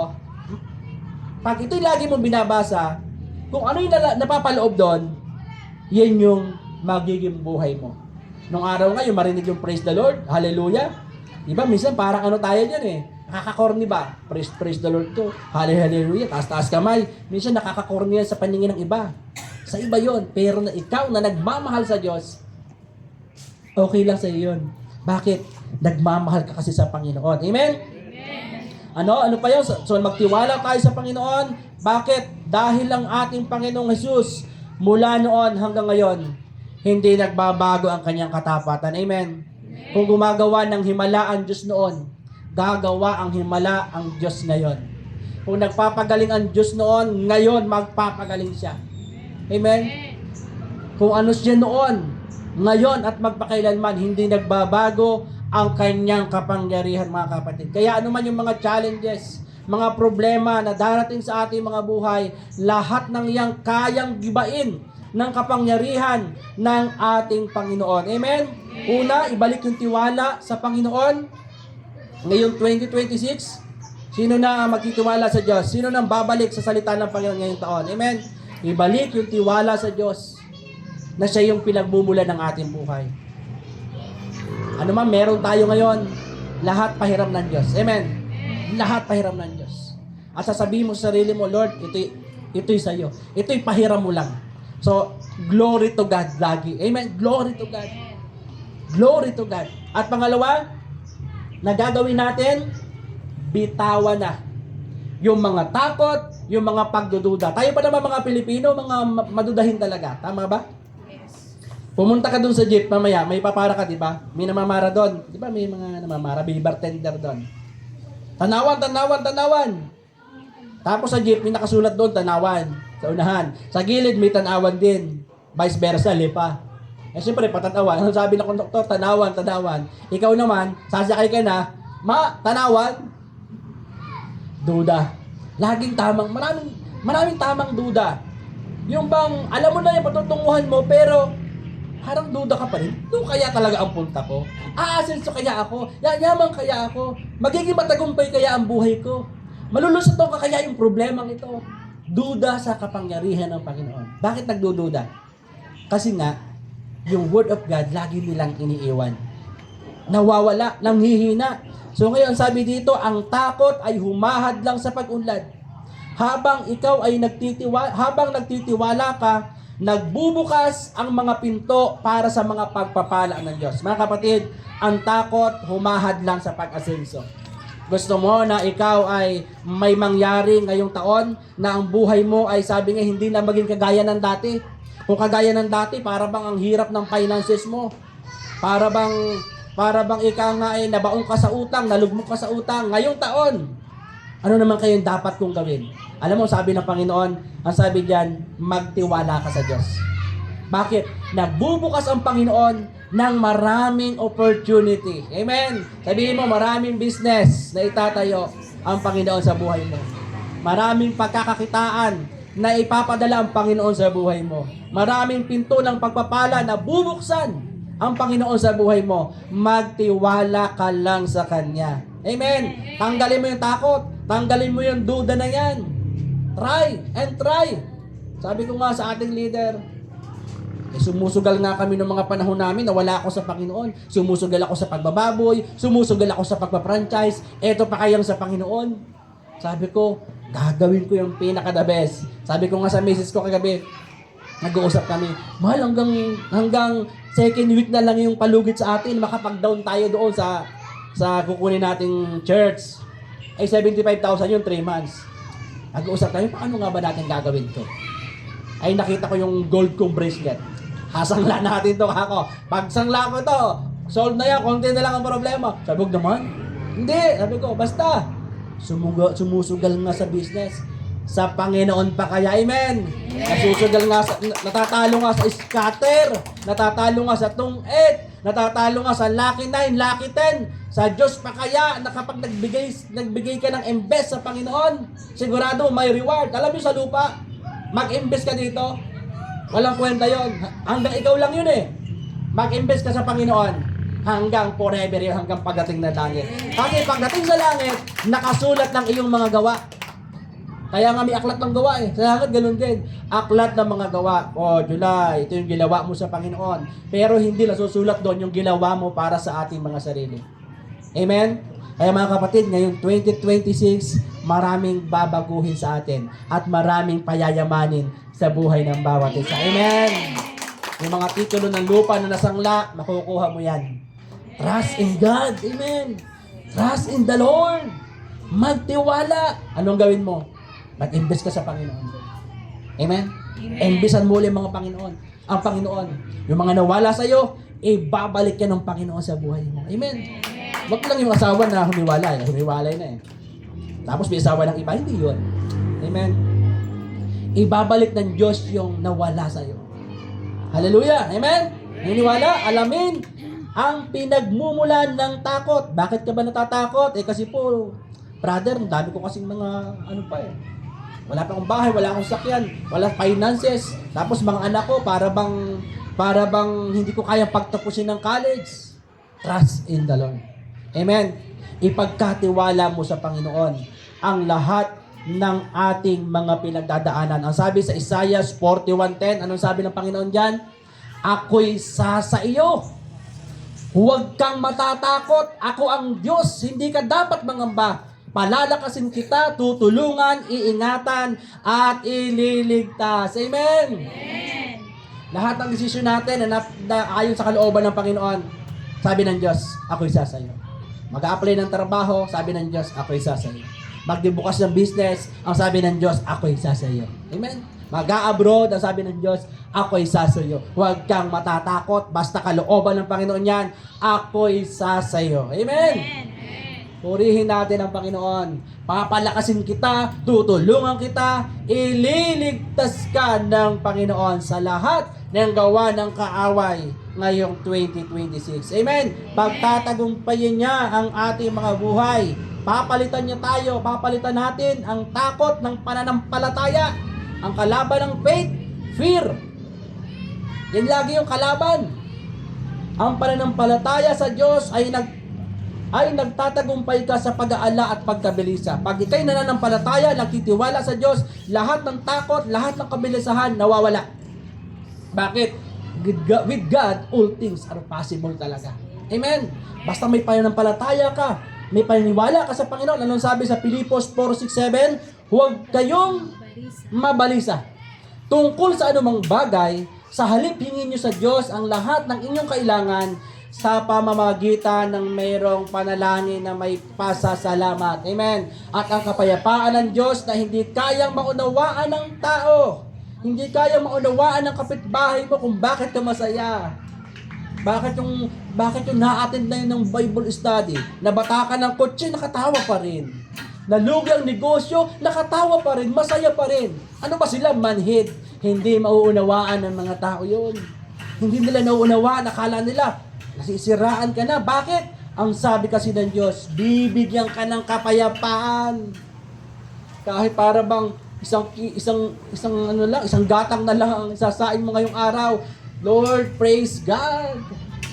pag ito'y lagi mong binabasa, kung ano yung napapaloob doon, yan yung magiging buhay mo. Nung araw nga, yung marinig yung praise the Lord, hallelujah. Diba, minsan parang ano tayo dyan eh, nakakakorny ba? Praise the Lord to, hallelujah, taas-taas kamay. Minsan nakakakorny yan sa paningin ng iba. Sa iba yon, pero na ikaw na nagmamahal sa Diyos, okay lang sa iyo yun. Bakit? Nagmamahal ka kasi sa Panginoon. Amen? Ano pa yun? So magtiwala tayo sa Panginoon. Bakit? Dahil ang ating Panginoong Jesus, mula noon hanggang ngayon, hindi nagbabago ang kanyang katapatan. Amen? Kung gumagawa ng himala ang Diyos noon, gagawa ang himala ang Diyos ngayon. Kung nagpapagaling ang Diyos noon, ngayon magpapagaling siya. Amen? Kung ano siya noon, ngayon at magpakailanman, hindi nagbabago ang kanyang kapangyarihan, mga kapatid. Kaya ano man yung mga challenges, mga problema na darating sa ating mga buhay, lahat ng iyang kayang gibain ng kapangyarihan ng ating Panginoon. Amen? Una, ibalik yung tiwala sa Panginoon. Ngayong 2026, sino na magtitiwala sa Diyos? Sino nang babalik sa salita ng Panginoon ngayong taon? Amen? Ibalik yung tiwala sa Diyos na siya yung pinagmumula ng ating buhay. Ano man meron tayo ngayon, lahat pahiram ng Diyos. Amen? Lahat pahiram ng Diyos. At sasabihin mo sa sarili mo, Lord, ito'y sa'yo. Ito'y pahiram mo lang. So, glory to God lagi. Amen? Glory to God. Glory to God. At pangalawa, na gagawin natin, bitawan na yung mga takot, yung mga pagdududa. Tayo pa naman mga Pilipino, mga madudahin talaga. Tama ba? Yes. Pumunta ka dun sa jeep, mamaya, may papara ka, di ba? May namamara doon. Di ba may mga namamara, may bartender doon. Tanawan, tanawan, tanawan. Tapos sa jeep, may nakasulat doon, tanawan. Sa unahan. Sa gilid, may tanawan din. Vice versa, lipa. Eh, siyempre, patanawan. Ano sabi ng konduktor? Tanawan, tanawan. Ikaw naman, sasakay ka na, tanawan, duda. Laging tamang, maraming tamang duda. Yung bang, alam mo na yung patutunguhan mo, pero parang duda ka pa rin. Doon kaya talaga ang punta ko? Aasenso kaya ako? Yayaman kaya ako? Magiging matagumpay kaya ang buhay ko? Malulusot ka kaya yung problemang ito? Duda sa kapangyarihan ng Panginoon. Bakit nagdududa? Kasi nga, yung Word of God, lagi nilang iniiwan. Nawawala, nanghihina. So ngayon, sabi dito, ang takot ay humahad lang sa pag-unlad. Habang nagtitiwala ka, nagbubukas ang mga pinto para sa mga pagpapala ng Diyos. Mga kapatid, ang takot humahad lang sa pag-asenso. Gusto mo na ikaw ay may mangyari ngayong taon na ang buhay mo ay sabi nga hindi na maging kagaya ng dati. Kung kagaya ng dati, para bang ang hirap ng finances mo? Para bang ikaw nga ay nabaong ka sa utang, nalugmok ka sa utang. Ngayong taon, ano naman kayong dapat kong gawin? Alam mo, sabi ng Panginoon, ang sabi diyan, magtiwala ka sa Diyos. Bakit? Nagbubukas ang Panginoon ng maraming opportunity. Amen? Sabihin mo, maraming business na itatayo ang Panginoon sa buhay mo. Maraming pagkakakitaan na ipapadala ang Panginoon sa buhay mo. Maraming pinto ng pagpapala na bubuksan ang Panginoon sa buhay mo. Magtiwala ka lang sa Kanya. Amen? Tanggalin mo yung takot. Tanggalin mo yung duda na yan. Try and try. Sabi ko nga sa ating leader, sumusugal nga kami ng mga panahon namin na wala ako sa Panginoon. Sumusugal ako sa pagbababoy. Sumusugal ako sa pagpa-franchise. Eto pa kayang sa Panginoon. Sabi ko, gagawin ko yung pinaka-the best. Sabi ko nga sa misis ko kagabi, nag-uusap kami, mahal hanggang second week na lang yung palugit sa atin, makapag-down tayo doon sa kukunin nating church. Ay 75,000 yung 3 months. Nag-uusap kami, paano nga ba natin gagawin to? Ay nakita ko yung gold kong bracelet. Hasangla natin to kako. Pag sangla ko to, solve na yan, konti na lang ang problema. Sabi ko naman, hindi. Sabi ko, basta, sumusugal nga sa business. sa Panginoon pa kaya. Amen. Nasusugal nga natatalo nga sa scatter, natatalo nga sa tungit, natatalo nga sa lucky 9, lucky 10. Sa Diyos pa kaya na kapag nagbigay ka ng invest sa Panginoon, sigurado may reward. Alam niyo sa lupa, mag-invest ka dito, walang kwenta yon. Hanggang ikaw lang yun eh. Mag-invest ka sa Panginoon hanggang forever yun, hanggang pagdating na langit. Kasi pagdating sa langit, nakasulat ng iyong mga gawa. Kaya nga may aklat ng gawa eh. Sa langit, ganun din. Aklat ng mga gawa. July, ito yung ginawa mo sa Panginoon. Pero hindi nasusulat doon yung ginawa mo para sa ating mga sarili. Amen? Kaya mga kapatid, ngayong 2026, maraming babaguhin sa atin at maraming payayamanin sa buhay ng bawat isa. Amen? Yung mga titulo ng lupa na nasangla, makukuha mo yan. Trust in God. Amen? Trust in the Lord. Magtiwala. Anong gawin mo? Mag-invest ka sa Panginoon. Amen? Investan mo ulit mga Panginoon. Ang Panginoon. Yung mga nawala sa'yo, ibabalik yan ng Panginoon sa buhay mo. Amen? Wag lang yung asawa na humiwalay. Humiwalay na eh. Tapos may asawa ng iba. Hindi yun. Amen? Ibabalik ng Diyos yung nawala sa'yo. Hallelujah! Amen? Niniwala? Alamin ang pinagmumulan ng takot. Bakit ka ba natatakot? Kasi po, brother, ang dami ko kasing mga wala pa akong bahay, wala akong sakyan, wala finances. Tapos mga anak ko, para bang hindi ko kayang pagtapusin ng college. Trust in the Lord. Amen. Ipagkatiwala mo sa Panginoon ang lahat ng ating mga pinagdadaanan. Ang sabi sa Isaiah 41:10, anong sabi ng Panginoon diyan? Ako'y sa iyo. Huwag kang matatakot. Ako ang Diyos. Hindi ka dapat mangamba. Palalakasin kita, tutulungan, iingatan, at ililigtas. Amen? Amen. Lahat ng desisyon natin na ayon sa kalooban ng Panginoon, sabi ng Diyos, ako'y sasayo. Mag-a-apply ng trabaho, sabi ng Diyos, ako'y sasayo. Magdibukas ng business, ang sabi ng Diyos, ako'y sasayo. Amen? Mag-a-abroad, ang sabi ng Diyos, ako'y sasayo. Huwag kang matatakot, basta kalooban ng Panginoon yan, ako'y sasayo. Amen? Amen. Purihin natin ang Panginoon. Papalakasin kita, tutulungan kita, ililigtas ka ng Panginoon sa lahat ng gawa ng kaaway ngayong 2026. Amen? Pagtatagumpayin niya ang ating mga buhay. Papalitan niya tayo, papalitan natin ang takot ng pananampalataya. Ang kalaban ng faith, fear. Yan lagi yung kalaban. Ang pananampalataya sa Diyos ay nagtatagumpay ka sa pag-aala at pagkabilisa. Pag ikay nananampalataya, nagtitiwala sa Diyos, lahat ng takot, lahat ng kabilisahan, nawawala. Bakit? With God, all things are possible talaga. Amen? Basta may pananampalataya ka, may paniniwala ka sa Panginoon. Anong sabi sa Pilipos 4:6-7? Huwag kayong mabalisa. Tungkol sa anumang bagay, sa halip hingin nyo sa Diyos ang lahat ng inyong kailangan sa pamamagitan ng mayroong panalangin na may pasasalamat. Amen. At ang kapayapaan ng Diyos na hindi kayang maunawaan ng tao, hindi kayang maunawaan ng kapitbahay mo kung bakit ka masaya. Bakit yung na-attend na yun ng Bible study, nabata ka ng kotse, nakatawa pa rin. Nalugi ang negosyo, nakatawa pa rin, masaya pa rin. Ano ba sila? Manhid. Hindi mauunawaan ng mga tao yun. Hindi nila nauunawaan, nakala nila, nasisiraan ka na. Bakit? Ang sabi kasi ng Diyos, bibigyan ka ng kapayapaan. Kahit para bang isang gatang na lang ang isasain mo ngayong araw. Lord, praise God.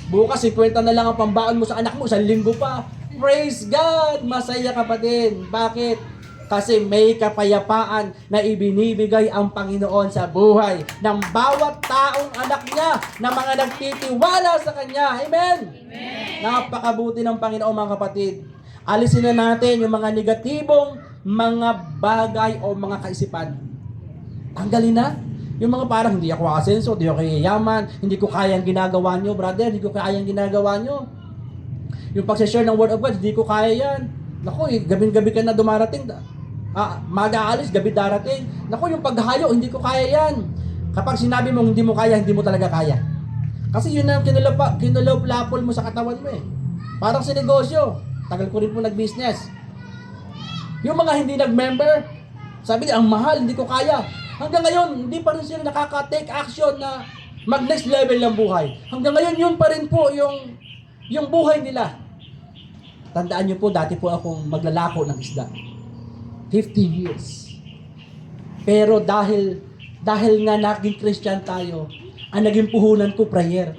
Bukas 50 na lang ang pambaon mo sa anak mo, 1 linggo pa. Praise God! Masaya ka pa din. Bakit? Kasi may kapayapaan na ibinibigay ang Panginoon sa buhay ng bawat taong anak niya na mga nagtitiwala sa Kanya. Amen? Amen. Napakabuti ng Panginoon mga kapatid. Alisin na natin yung mga negatibong mga bagay o mga kaisipan. Tanggalin na. Yung mga parang hindi ako asenso, hindi ako yayaman, hindi ko kayang ginagawa nyo, brother, hindi ko kayang ginagawa nyo. Yung pag-share ng Word of God, hindi ko kaya yan. Naku, gabing-gabi ka na dumarating. Mag-aalis, gabi darating. Naku, yung paghahayo, hindi ko kaya yan. Kapag sinabi mong hindi mo kaya, hindi mo talaga kaya. Kasi yun ang kinulap-lapol mo sa katawan mo eh. Parang sa negosyo. Tagal ko rin po nag-business. Yung mga hindi nag-member, Sabi niya, ang mahal, hindi ko kaya. Hanggang ngayon, hindi pa rin sila nakaka-take action na mag-next level ng buhay. Hanggang ngayon, yun pa rin po yung buhay nila. Tandaan niyo po, dati po akong maglalako ng isda. 15 years. Pero dahil nga naging Christian tayo, ang naging puhunan ko, prayer.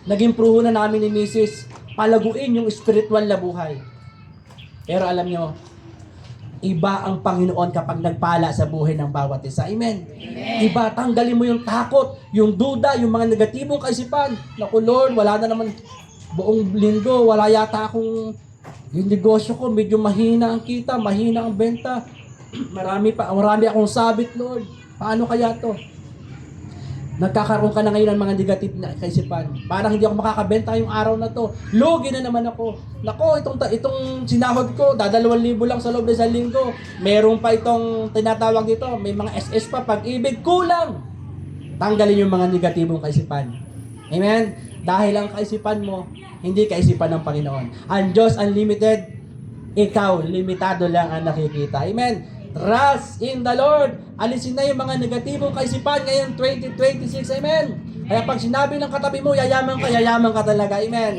Naging puhunan namin ni Mrs. palaguin yung spiritual na buhay. Pero alam nyo, iba ang Panginoon kapag nagpala sa buhay ng bawat isa. Amen? Amen. Iba, tanggalin mo yung takot, yung duda, yung mga negatibong kaisipan. Naku Lord, wala na naman buong linggo, wala yata akong yung negosyo ko, medyo mahina ang kita, mahina ang benta. Marami akong sabit, Lord. Paano kaya to? Nagkakaroon ka na ngayon ng mga negative na kaisipan. Parang hindi ako makakabenta yung araw na to. Lugi na naman ako. Nako, itong sinahod ko, 2,000 lang sa loob ng isang linggo. Meron pa itong tinatawag dito, may mga SS pa, pag-ibig, kulang. Tanggalin yung mga negatibong kaisipan. Amen? Dahil ang kaisipan mo, hindi kaisipan ng Panginoon. Ang Diyos unlimited, ikaw, limitado lang ang nakikita. Amen? Trust in the Lord. Alisin na yung mga negatibong kaisipan ngayon 2026. Amen. Kaya pag sinabi ng katabi mo, yayaman ka talaga. Amen.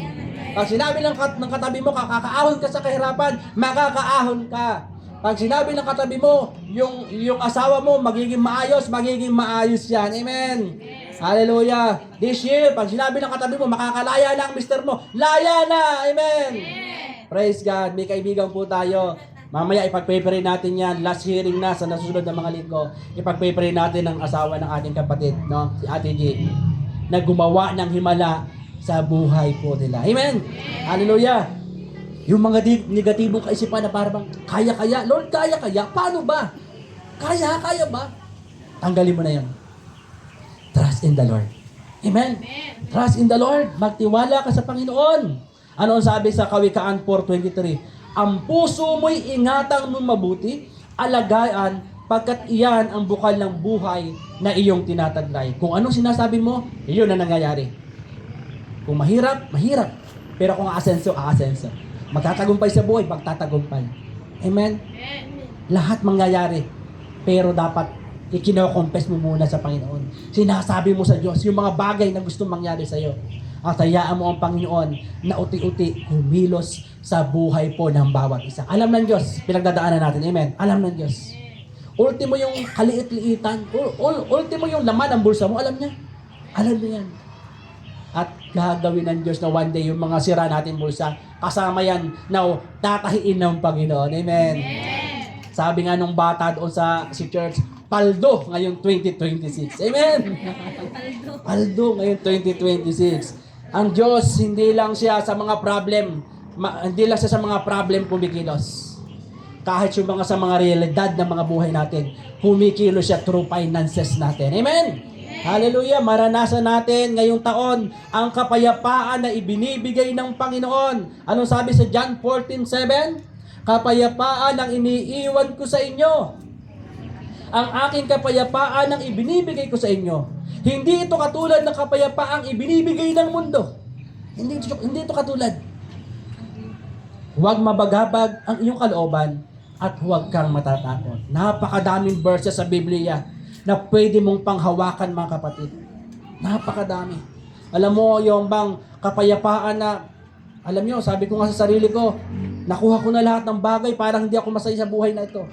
Pag sinabi ng katabi mo, kakakaahon ka sa kahirapan, makakaahon ka. Pag sinabi ng katabi mo, yung asawa mo, magiging maayos yan. Amen. Hallelujah. This year, pag sinabi ng katabi mo, makakalaya na ang mister mo, laya na. Amen. Praise God. May kaibigan po tayo. Mamaya ipag-pray natin yan. Last hearing na sa nasusunod na mga linggo. Ipag-pray natin ang asawa ng ating kapatid, no? Si Ate G. Na gumawa ng himala sa buhay po nila. Amen? Hallelujah! Yung mga negatibong kaisipan na parang kaya-kaya. Lord, kaya-kaya? Paano ba? Kaya ba? Tanggalin mo na yan. Trust in the Lord. Amen? Trust in the Lord. Magtiwala ka sa Panginoon. Ano ang sabi sa Kawikaan 4:23? Ang puso mo'y ingatang mong mabuti, alagaan, pagkat iyan ang bukal ng buhay na iyong tinataglay. Kung anong sinasabi mo, iyon na nangyayari. Kung mahirap, mahirap. Pero kung aasenso, aasenso. Magtatagumpay sa buhay, magtatagumpay. Amen? Lahat mangyayari. Pero dapat ikinocompess mo muna sa Panginoon. Sinasabi mo sa Diyos yung mga bagay na gusto mangyari sa iyo. At hayaan mo ang Panginoon na uti-uti kumilos sa buhay po ng bawat isa. Alam ng Diyos, pinagdadaanan natin. Amen. Alam ng Diyos. Ultimo yung kaliit-liitan. Ultimo yung laman ng bulsa mo. Alam niya. Alam niya yan. At gagawin ng Diyos na one day yung mga sira natin bulsa, kasama yan na tatahiin ng Panginoon. Amen. Sabi nga nung bata doon si church, paldo ngayong 2026. Amen. Paldo ngayong 2026. Ang Diyos, hindi lang siya sa mga problem, kumikilos. Kahit yung sa mga realidad ng mga buhay natin, kumikilos siya through finances natin. Amen? Hallelujah! Maranasan natin ngayong taon ang kapayapaan na ibinibigay ng Panginoon. Anong sabi sa John 14:7? Kapayapaan ang iniiwan ko sa inyo. Ang aking kapayapaan ang ibinibigay ko sa inyo. Hindi ito katulad ng kapayapaang ibinibigay ng mundo. Hindi ito katulad. Huwag mabagabag ang iyong kalooban at huwag kang matatakot. Napakadaming verses sa Biblia na pwede mong panghawakan, mga kapatid. Napakadami. Alam mo, yung bang kapayapaan na, alam nyo, sabi ko nga sa sarili ko, nakuha ko na lahat ng bagay, parang hindi ako masaya sa buhay na ito.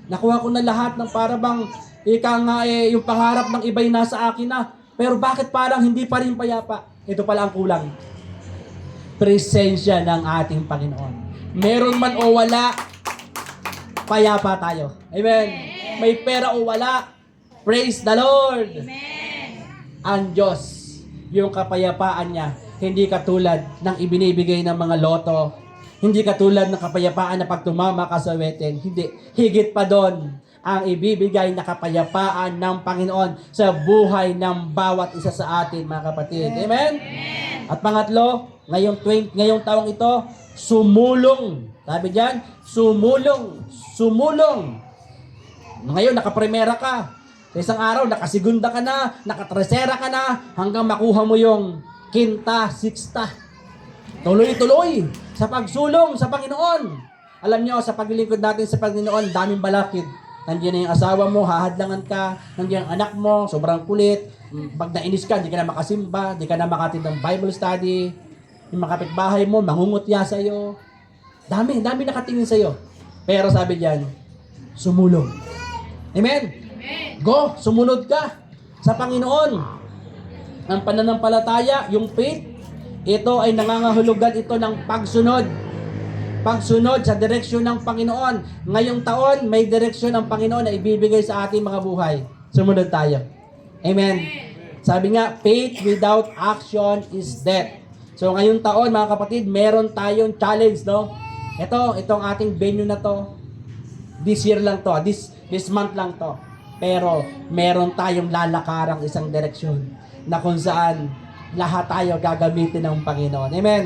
Nakuha ko na lahat ng para bang yung pangarap ng iba'y nasa akin na. Pero bakit parang hindi pa rin payapa? Ito pala ang kulang. Presensya ng ating Panginoon. Meron man o wala, payapa tayo. Amen. May pera o wala, praise the Lord. Amen. Ang Diyos, yung kapayapaan niya, hindi katulad ng ibinibigay ng mga loto. Hindi katulad ng kapayapaan na pag tumama ka sa wedding. Hindi. Higit pa doon ang ibibigay na kapayapaan ng Panginoon sa buhay ng bawat isa sa atin, mga kapatid. Amen? At pangatlo, ngayong taong ito, sumulong. Sabi diyan, sumulong. Sumulong. Ngayon, nakaprimera ka. Sa isang araw, nakasigunda ka na, nakatresera ka na, hanggang makuha mo yung kinta, sixta. Tuloy-tuloy sa pagsulong sa Panginoon. Alam niyo, sa paglilingkod natin sa Panginoon, daming balakid. nandiyan na yung asawa mo, hahadlangan ka, nandiyan ang anak mo, sobrang kulit, pag nainis ka, di ka na makasimba, di ka na makatid ng Bible study, yung mga kapitbahay mo, mangungutya sa'yo, dami nakatingin sa'yo. Pero sabi diyan, sumulong. Amen? Go, sumunod ka sa Panginoon. Ang pananampalataya, yung faith, ito ay nangangahulugan ito ng pagsunod. Pagsunod sa direksyon ng Panginoon. Ngayong taon, may direksyon ang Panginoon na ibibigay sa ating mga buhay. Sumunod tayo. Amen. Sabi nga, faith without action is death. So ngayong taon, mga kapatid, meron tayong challenge, no? Itong ating venue na to, this year lang to, this month lang to. Pero meron tayong lalakarang isang direksyon na kung saan lahat tayo gagamitin ng Panginoon. Amen.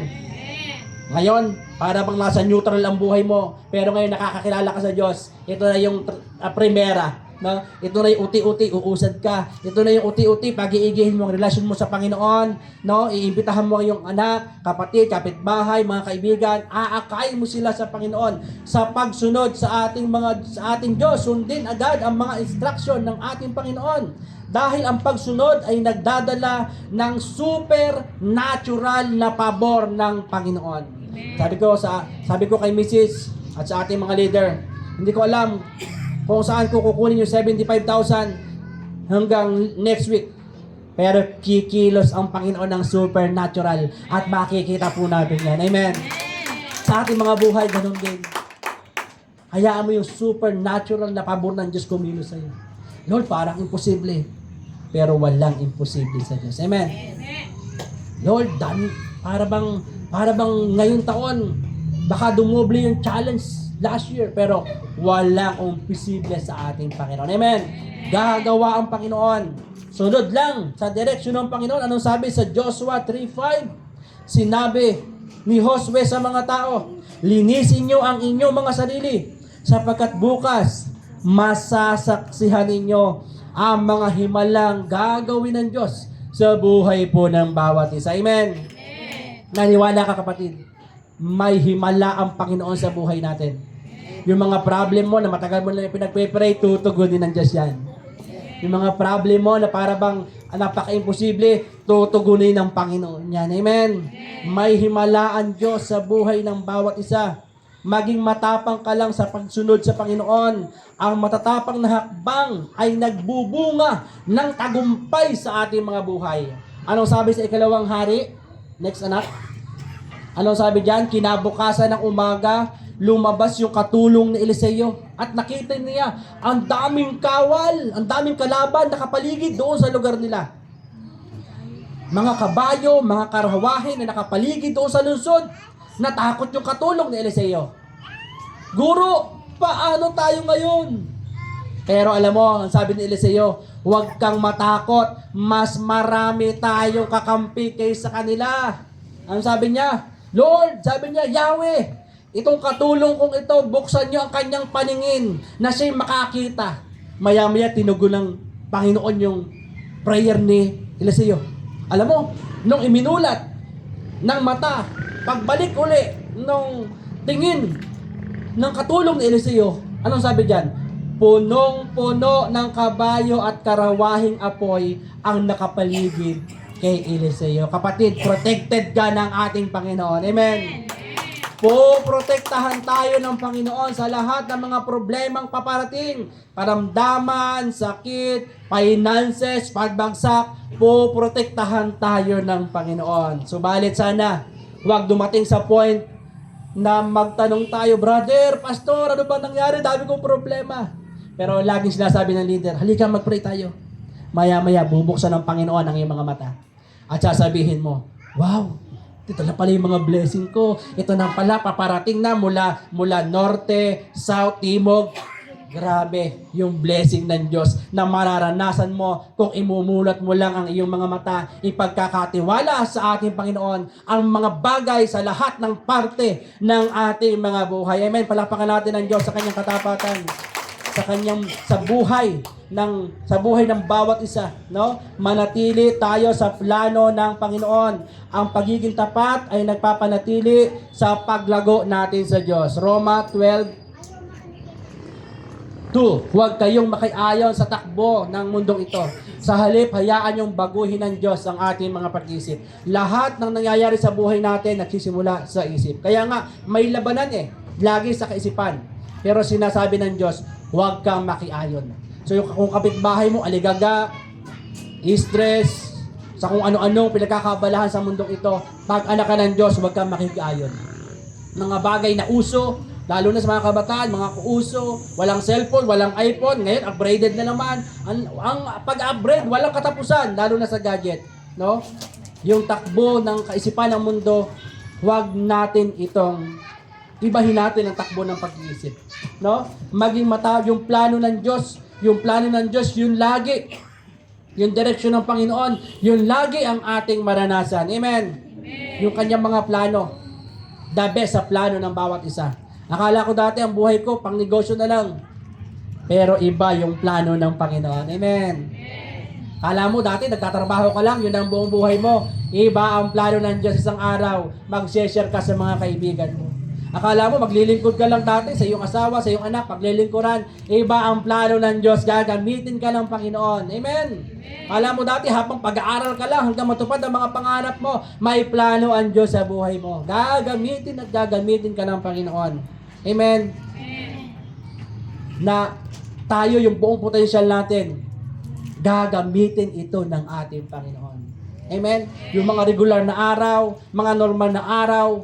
Ngayon, para bang nasa neutral ang buhay mo, pero ngayon nakakakilala ka sa Diyos. Ito na yung primera, no? Ito na yung uti-uti, uusad ka. Ito na yung uti-uti, pag-iigihin mo ang relasyon mo sa Panginoon, no? Iimbitahan mo yung anak, kapatid, kapitbahay, mga kaibigan, aakayin mo sila sa Panginoon sa pagsunod sa ating Diyos. Sundin agad ang mga instruction ng ating Panginoon. Dahil ang pagsunod ay nagdadala ng supernatural na pabor ng Panginoon. Sabi ko kay Mrs. at sa ating mga leader, hindi ko alam kung saan ko kukunin yung 75,000 hanggang next week. Pero kikilos ang Panginoon ng supernatural at makikita po natin yan. Amen. Sa ating mga buhay, ganun din. Hayaan mo yung supernatural na pabor ng Diyos kumilos sa'yo. Lord, parang imposible. Pero walang imposible sa Diyos. Amen. Lord, para bang ngayong taon, baka dumoble yung challenge last year, pero walang imposible sa ating Panginoon. Amen. Gagawa ang Panginoon. Sunod lang sa direksyon ng Panginoon. Anong sabi sa Joshua 3:5? Sinabi ni Josue sa mga tao, linisin nyo ang inyong mga sarili, sapagkat bukas masasaksihan ninyo ang mga himalang gagawin ng Diyos sa buhay po ng bawat isa. Amen. Naniwala ka, kapatid, may himala ang Panginoon sa buhay natin. Yung mga problem mo na matagal mo na pinagpe-pray, tutugunin ng Diyos yan. Yung mga problem mo na para bang napaka-imposible, tutugunin ng Panginoon yan. Amen. May himala ang Diyos sa buhay ng bawat isa. Maging matapang ka lang sa pagsunod sa Panginoon. Ang matatapang na hakbang ay nagbubunga ng tagumpay sa ating mga buhay. Anong sabi sa ikalawang hari? Next, anak. Anong sabi diyan? Kinabukasan ng umaga, lumabas yung katulong ni Eliseo at nakita niya ang daming kawal, ang daming kalaban nakapaligid doon sa lugar nila. Mga kabayo, mga karawahin na nakapaligid doon sa lungsod. Natakot yung katulong ni Eliseo. Guro, paano tayo ngayon? Pero alam mo, ang sabi ni Eliseo, huwag kang matakot. Mas marami tayong kakampi kaysa kanila. Ang sabi niya, Lord, sabi niya, Yahweh, itong katulong kong ito, buksan niyo ang kanyang paningin na siya'y makakita. Maya-maya tinugon ng Panginoon yung prayer ni Eliseo. Alam mo, nung iminulat ng mata, pagbalik uli nung tingin ng katulong ni Eliseo, anong sabi diyan? Punong-puno ng kabayo at karawahing apoy ang nakapaligid kay Eliseo. Kapatid, protected ka ng ating Panginoon. Amen. Poprotektahan tayo ng Panginoon sa lahat ng mga problemang paparating. Karamdaman, sakit, finances, pagbagsak. Poprotektahan tayo ng Panginoon. Subalit sana, huwag dumating sa point na magtanong tayo, brother, pastor, ano ba nangyari? Dami kong problema. Pero laging sinasabi ng leader, halika mag-pray tayo. Maya-maya, bubuksan ng Panginoon ang iyong mga mata. At sasabihin mo, wow, ito na pala yung mga blessing ko. Ito na pala, paparating na mula norte, south, timog. Grabe, yung blessing ng Diyos na mararanasan mo kung imumulat mo lang ang iyong mga mata, ipagkakatiwala sa ating Panginoon ang mga bagay sa lahat ng parte ng ating mga buhay. Amen. Palakpakan natin ang Diyos sa kanyang katapatan, sa buhay ng bawat isa, no? Manatili tayo sa plano ng Panginoon. Ang pagiging tapat ay nagpapanatili sa paglago natin sa Diyos. Roma 12 Two, huwag kayong makiayon sa takbo ng mundong ito. Sa halip, hayaan yung baguhin ng Diyos ang ating mga pag-isip. Lahat ng nangyayari sa buhay natin nagsisimula sa isip. Kaya nga, may labanan lagi sa kaisipan. Pero sinasabi ng Diyos, huwag kang makiayon. So kung kapitbahay mo, aligaga, stress, sa kung ano-ano pinagkakabalahan sa mundong ito, pag anak ka ng Diyos, huwag kang makiayon. Mga bagay na uso, lalo na sa mga kabataan, mga kuuso, walang cellphone, walang iPhone, ngayon upgraded na naman. Ang pag-upgrade, walang katapusan, lalo na sa gadget. No? Yung takbo ng kaisipan ng mundo, huwag natin ibahin natin ang takbo ng pag-iisip. No? Maging yung plano ng Diyos, yun lagi. Yung direksyon ng Panginoon, yun lagi ang ating maranasan. Amen? Yung kanyang mga plano, the best sa plano ng bawat isa. Akala ko dati ang buhay ko pang negosyo na lang. Pero iba yung plano ng Panginoon. Amen. Akala mo dati nagtatrabaho ka lang, yun ang buong buhay mo. Iba ang plano ng Diyos isang araw. Mag-share ka sa mga kaibigan mo. Akala mo maglilingkod ka lang dati sa iyong asawa, sa iyong anak, paglilingkuran. Iba ang plano ng Diyos, gagamitin ka ng Panginoon. Amen. Akala mo dati habang pag-aaral ka lang hanggang matupad ang mga pangarap mo, may plano ang Diyos sa buhay mo. Gagamitin at gagamitin ka ng Panginoon. Amen. Na tayo yung buong potensyal natin, gagamitin ito ng ating Panginoon. Amen. Yung mga regular na araw, mga normal na araw,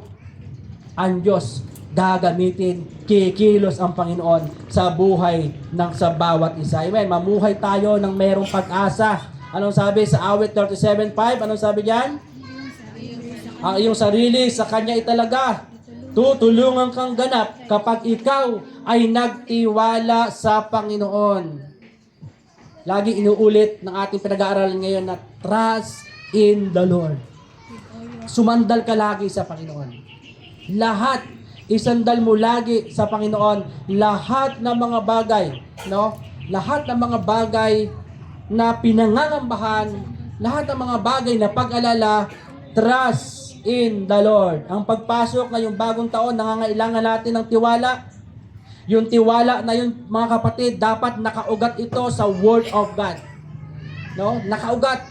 ang Diyos gagamitin, kikilos ang Panginoon sa buhay sa bawat isa. Amen. Mamuhay tayo ng mayroong pag-asa. Anong sabi sa awit 37:5? Anong sabi diyan? Ang iyong sarili sa Kanya italaga. Tutulungan kang ganap kapag ikaw ay nagtiwala sa Panginoon. Lagi inuulit ng ating pinag-aaralan ngayon na trust in the Lord. Sumandal ka lagi sa Panginoon. Lahat, isandal mo lagi sa Panginoon. Lahat ng mga bagay, no? Lahat ng mga bagay na pinangangambahan, lahat ng mga bagay na pag-alala, trust in the Lord. Ang pagpasok na yung bagong taon, nangangailangan natin ng tiwala. Yung tiwala na yun, mga kapatid, dapat nakaugat ito sa Word of God. No? Nakaugat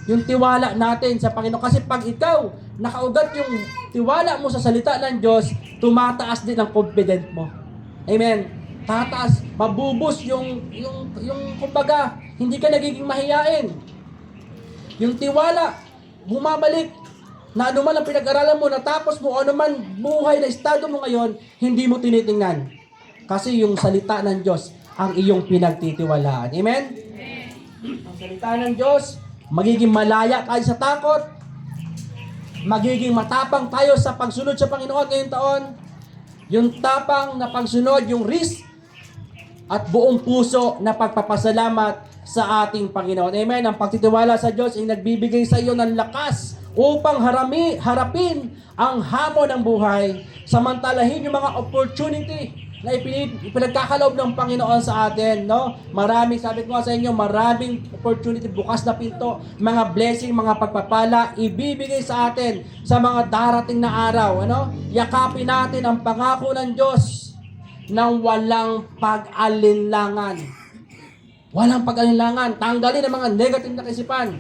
yung tiwala natin sa Panginoon. Kasi pag ikaw, nakaugat yung tiwala mo sa salita ng Diyos, tumataas din ang confidence mo. Amen. Tataas, mabubus yung kumbaga, hindi ka nagiging mahiyain. Yung tiwala, bumabalik, na anuman ang pinag-aralan mo, natapos mo, anuman buhay na estado mo ngayon, hindi mo tinitingnan. Kasi yung salita ng Diyos ang iyong pinagtitiwalaan. Amen? Ang salita ng Diyos, magiging malaya tayo sa takot, magiging matapang tayo sa pagsunod sa Panginoon ngayong taon, yung tapang na pagsunod, yung risk, at buong puso na pagpapasalamat sa ating Panginoon. Amen? Ang pagtitiwala sa Diyos ay nagbibigay sa iyo ng lakas upang harapin ang hamon ng buhay, samantalahin yung mga opportunity na ipinagkakaloob ng Panginoon sa atin, no? Maraming, sabi ko sa inyo, maraming opportunity, bukas na pinto, mga blessing, mga pagpapala, ibibigay sa atin sa mga darating na araw, ano? Yakapin natin ang pangako ng Diyos ng walang pag-alinlangan. Walang pag-alinlangan. Tanggalin ang mga negative na kaisipan.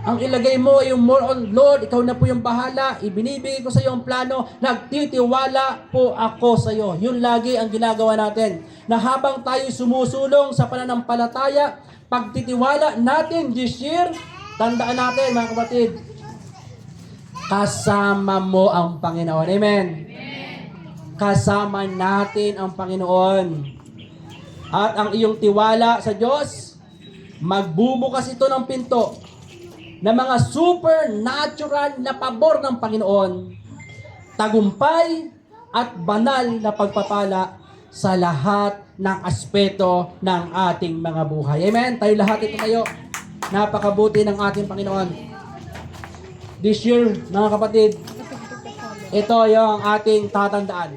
Ang ilagay mo ay yung more on, Lord, ikaw na po yung bahala, ibinibigay ko sa iyo ang plano, nagtitiwala po ako sa iyo. Yun lagi ang ginagawa natin. Na habang tayo sumusulong sa pananampalataya, pagtitiwala natin this year, tandaan natin mga kapatid, kasama mo ang Panginoon. Amen. Kasama natin ang Panginoon. At ang iyong tiwala sa Diyos, magbubukas ito ng pinto na mga supernatural na pabor ng Panginoon, tagumpay at banal na pagpapala sa lahat ng aspeto ng ating mga buhay. Amen? Tayo lahat ito tayo. Napakabuti ng ating Panginoon. This year, mga kapatid, ito yung ating tatandaan.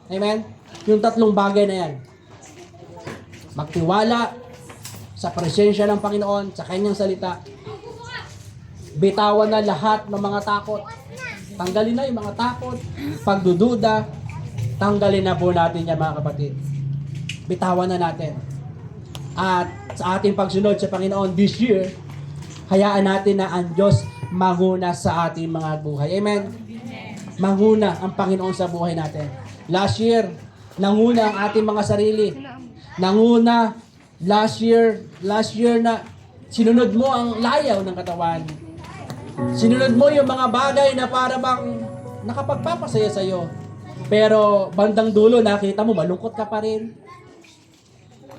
Amen? Yung tatlong bagay na yan. Magtiwala sa presensya ng Panginoon, sa kanyang salita. Bitawan na lahat ng mga takot. Tanggalin na yung mga takot, pagdududa. Tanggalin na po natin yan, mga kapatid. bitawan na natin. At sa ating pagsunod sa Panginoon this year, hayaan natin na ang Diyos manguna sa ating mga buhay. Amen? Manguna ang Panginoon sa buhay natin. Last year, nanguna ang ating mga sarili. Nanguna, last year na sinunod mo ang layaw ng katawan. Sinunod mo yung mga bagay na para bang nakapagpapasaya sa'yo. Pero bandang dulo, nakita mo, malungkot ka pa rin.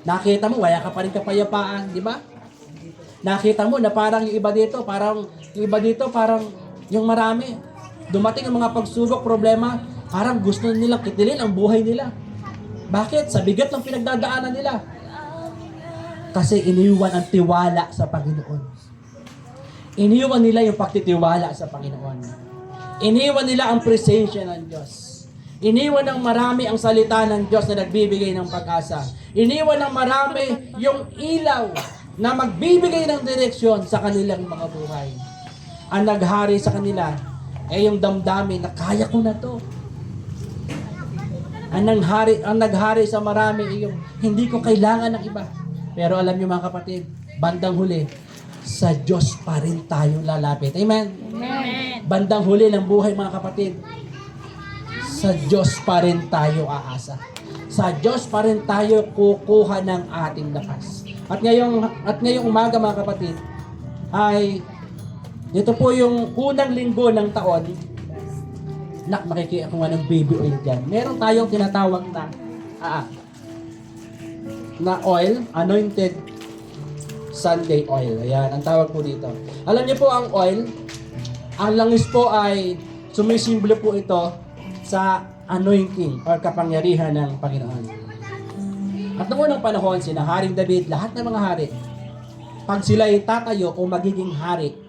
Nakita mo, wala ka pa rin kapayapaan, di ba? Nakita mo na parang yung iba dito, parang yung marami. Dumating ang mga pagsubok, problema, parang gusto nilang kitilin ang buhay nila. Bakit? Sa bigat ng pinagdadaanan nila. Kasi iniwan ang tiwala sa Panginoon. Iniwan nila yung pagtitiwala sa Panginoon. Iniwan nila ang presensya ng Diyos. Iniwan ng marami ang salita ng Diyos na nagbibigay ng pag-asa. Iniwan ng marami yung ilaw na magbibigay ng direksyon sa kanilang mga buhay. Ang naghari sa kanila ay yung damdamin na kaya ko na to. Ang naghari sa marami ay yung hindi ko kailangan ng iba. Pero alam niyo mga kapatid, bandang huli, sa Diyos pa rin tayo lalapit. Amen? Amen. Bandang huli ng buhay mga kapatid, sa Diyos pa rin tayo aasa. Sa Diyos pa rin tayo kukuha ng ating lakas. At ngayong umaga mga kapatid, ay ito po yung unang linggo ng taon. Nak, makikita ko nga ng baby oil dyan. Meron tayong tinatawag na oil, anointed Sunday oil. Ayan, ang tawag po dito. Alam niyo po ang oil, ang langis po ay sumisimbolo po ito sa anointing or kapangyarihan ng Panginoon. At noong unang panahon, sina Haring David, lahat ng mga hari, pag sila ay tatayo o magiging hari,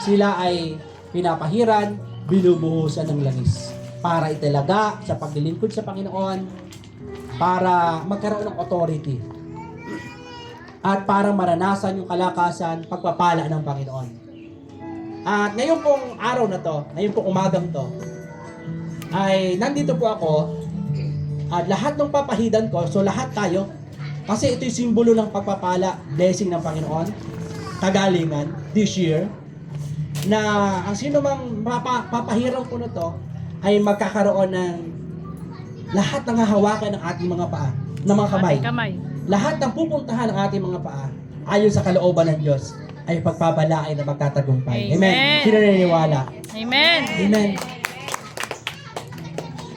sila ay pinapahiran, binubuhusan ng langis para italaga sa paglilingkod sa Panginoon, para magkaroon ng authority at para maranasan yung kalakasan, pagpapala ng Panginoon. At ngayon pong araw na to, ngayon pong umagang to, ay nandito po ako at lahat ng papahidan ko, so lahat tayo, kasi ito yung simbolo ng pagpapala, blessing ng Panginoon, kagalingan, this year, na ang sino mang papahiraw po na to, ay magkakaroon ng lahat ng hahawakan ng ating mga paa, ng mga kamay. Lahat ng pupuntahan ng ating mga paa, ayon sa kalooban ng Diyos, ay pagpapalain na magtatagumpay. Amen. Amen. Sino naniniwala? Amen. Amen.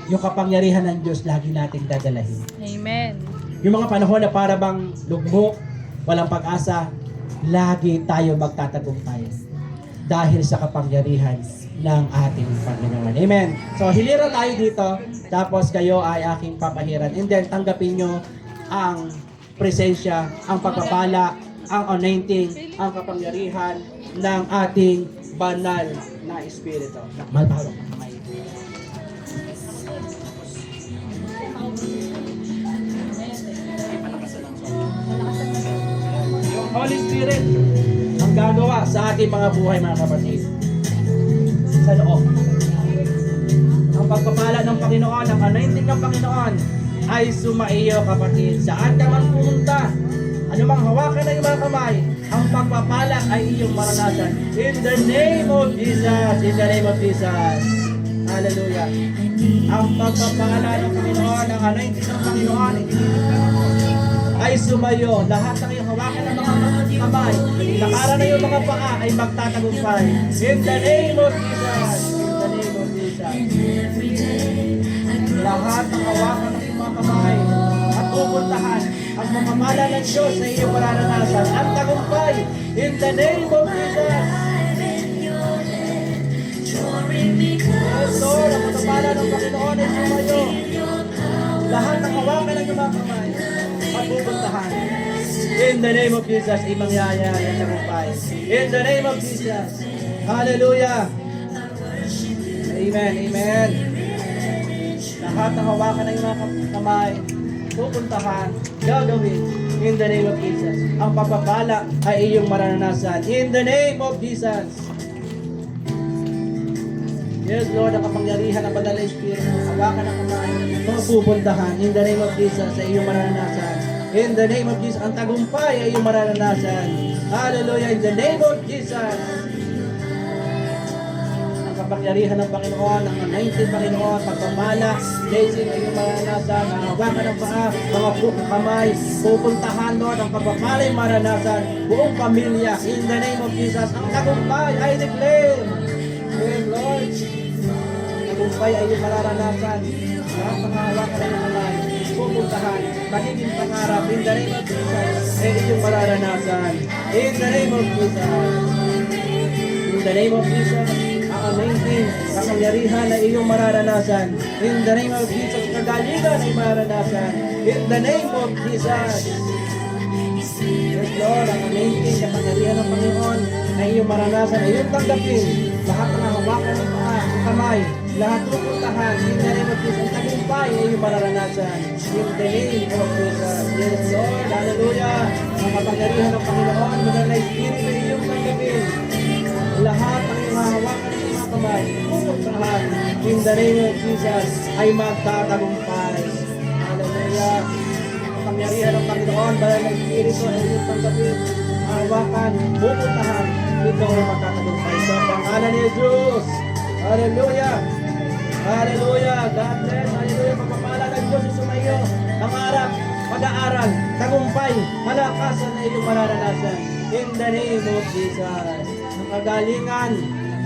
Yung kapangyarihan ng Diyos lagi nating dadalahin. Amen. Yung mga panahon na para bang lugmok, walang pag-asa, lagi tayo magtatagumpay dahil sa kapangyarihan ng ating Panginoon. Amen. So, hilira tayo dito, tapos kayo ay aking papahiran. And then, tanggapin nyo ang presensya, ang pagpapala, ang anointing, ang kapangyarihan ng ating banal na Espiritu. Malbawak ng kamay. Yung Holy Spirit ang gagawa sa ating mga buhay, mga kapatid. Sa loob. Ang pagpapala ng Panginoon, ang anointing ng Panginoon ay sumaiyo, kapatid. Saan ka man pumunta, anumang hawakan na yung mga kamay, ang pagpapala ay iyong maranasan. In the name of Jesus. In the name of Jesus. Hallelujah. Ang pagpapala ng Panginoon, ang anointing ng Panginoon, ay sumayo. Lahat ng iyong hawakan ng mga kamay, nakara na yung mga paa, ay magtatagumpay. In the name of Jesus. In the name of Jesus. Lahat ng hawakan ng iyong mga kamay at pupuntahan ang pagpapala ng Diyos sa iyong mararanasan ang tagumpay. In the name of Jesus. Yes, Lord, ang pagpapala ng Panginoon ay sumayo. Lahat ng hawakan ng iyong mga kamay at pupuntahan. In the name of Jesus, imangyayari ang tagumpay. In the name of Jesus. Hallelujah. Amen, amen. Lahat ng hawakan ng iyong mga kamay, pupuntahan, gagawin. In the name of Jesus. Ang pagpapala ay iyong maranasan. In the name of Jesus. Yes, Lord, ang kapangyarihan ng Banal na Espiritu. Hawakan ang kamay. Mga pupuntahan. In the name of Jesus, sa iyong mararanasan. In the name of Jesus, ang tagumpay ay iyong mararanasan. Hallelujah. In the name of Jesus. Ang kapangyarihan ng Panginoon, ang anointed Panginoon, pagpapala, blessing ay iyong mararanasan. Ang hawakan ng paa, mga kamay, pupuntahan, Lord, ang pagpapala ay mararanasan. Buong pamilya. In the name of Jesus, ang tagumpay ay declare. Yes, Lord. Tagumpay ay iyong mararanasan. Lahat ng hawakan ng kamay, pupuntahan, magiging pangarap. In the name of Jesus, ay iyong mararanasan. In the name of Jesus. In the name of Jesus, ang anointing, kapangyarihan ay iyong mararanasan. In the name of Jesus, kagalingan ay mararanasan. In the name of Jesus. Yes, Lord, ang anointing, kapangyarihan ng Panginoon ay iyong maranasan, ay iyong tanggapin. Lahat ng hawakan ng paa, kamay, lahat pupuntahan. In the name of Jesus, ang tagumpay ay iyong mararanasan. In the name of Jesus. Yes, Lord, hallelujah. Ang kapangyarihan ng Panginoon, Banal na Espiritu ay iyong tanggapin. Lahat ng iyong hawakan ng mga kamay, pupuntahan. In the name of Jesus, ay magtatagumpay. Hallelujah. Kapangyarihan ng Panginoon, Banal na Espiritu ay iyong tanggapin, hawakan, pupuntahan, ito ay magtatagumpay sa pangalan ni Jesus. Hallelujah! Hallelujah! God bless! Hallelujah! Pagpapala ng Diyos ay sumayo, pangarap, pag-aaral, tagumpay, malakasan na iyong mararanasan. In the name of Jesus. Ang kagalingan,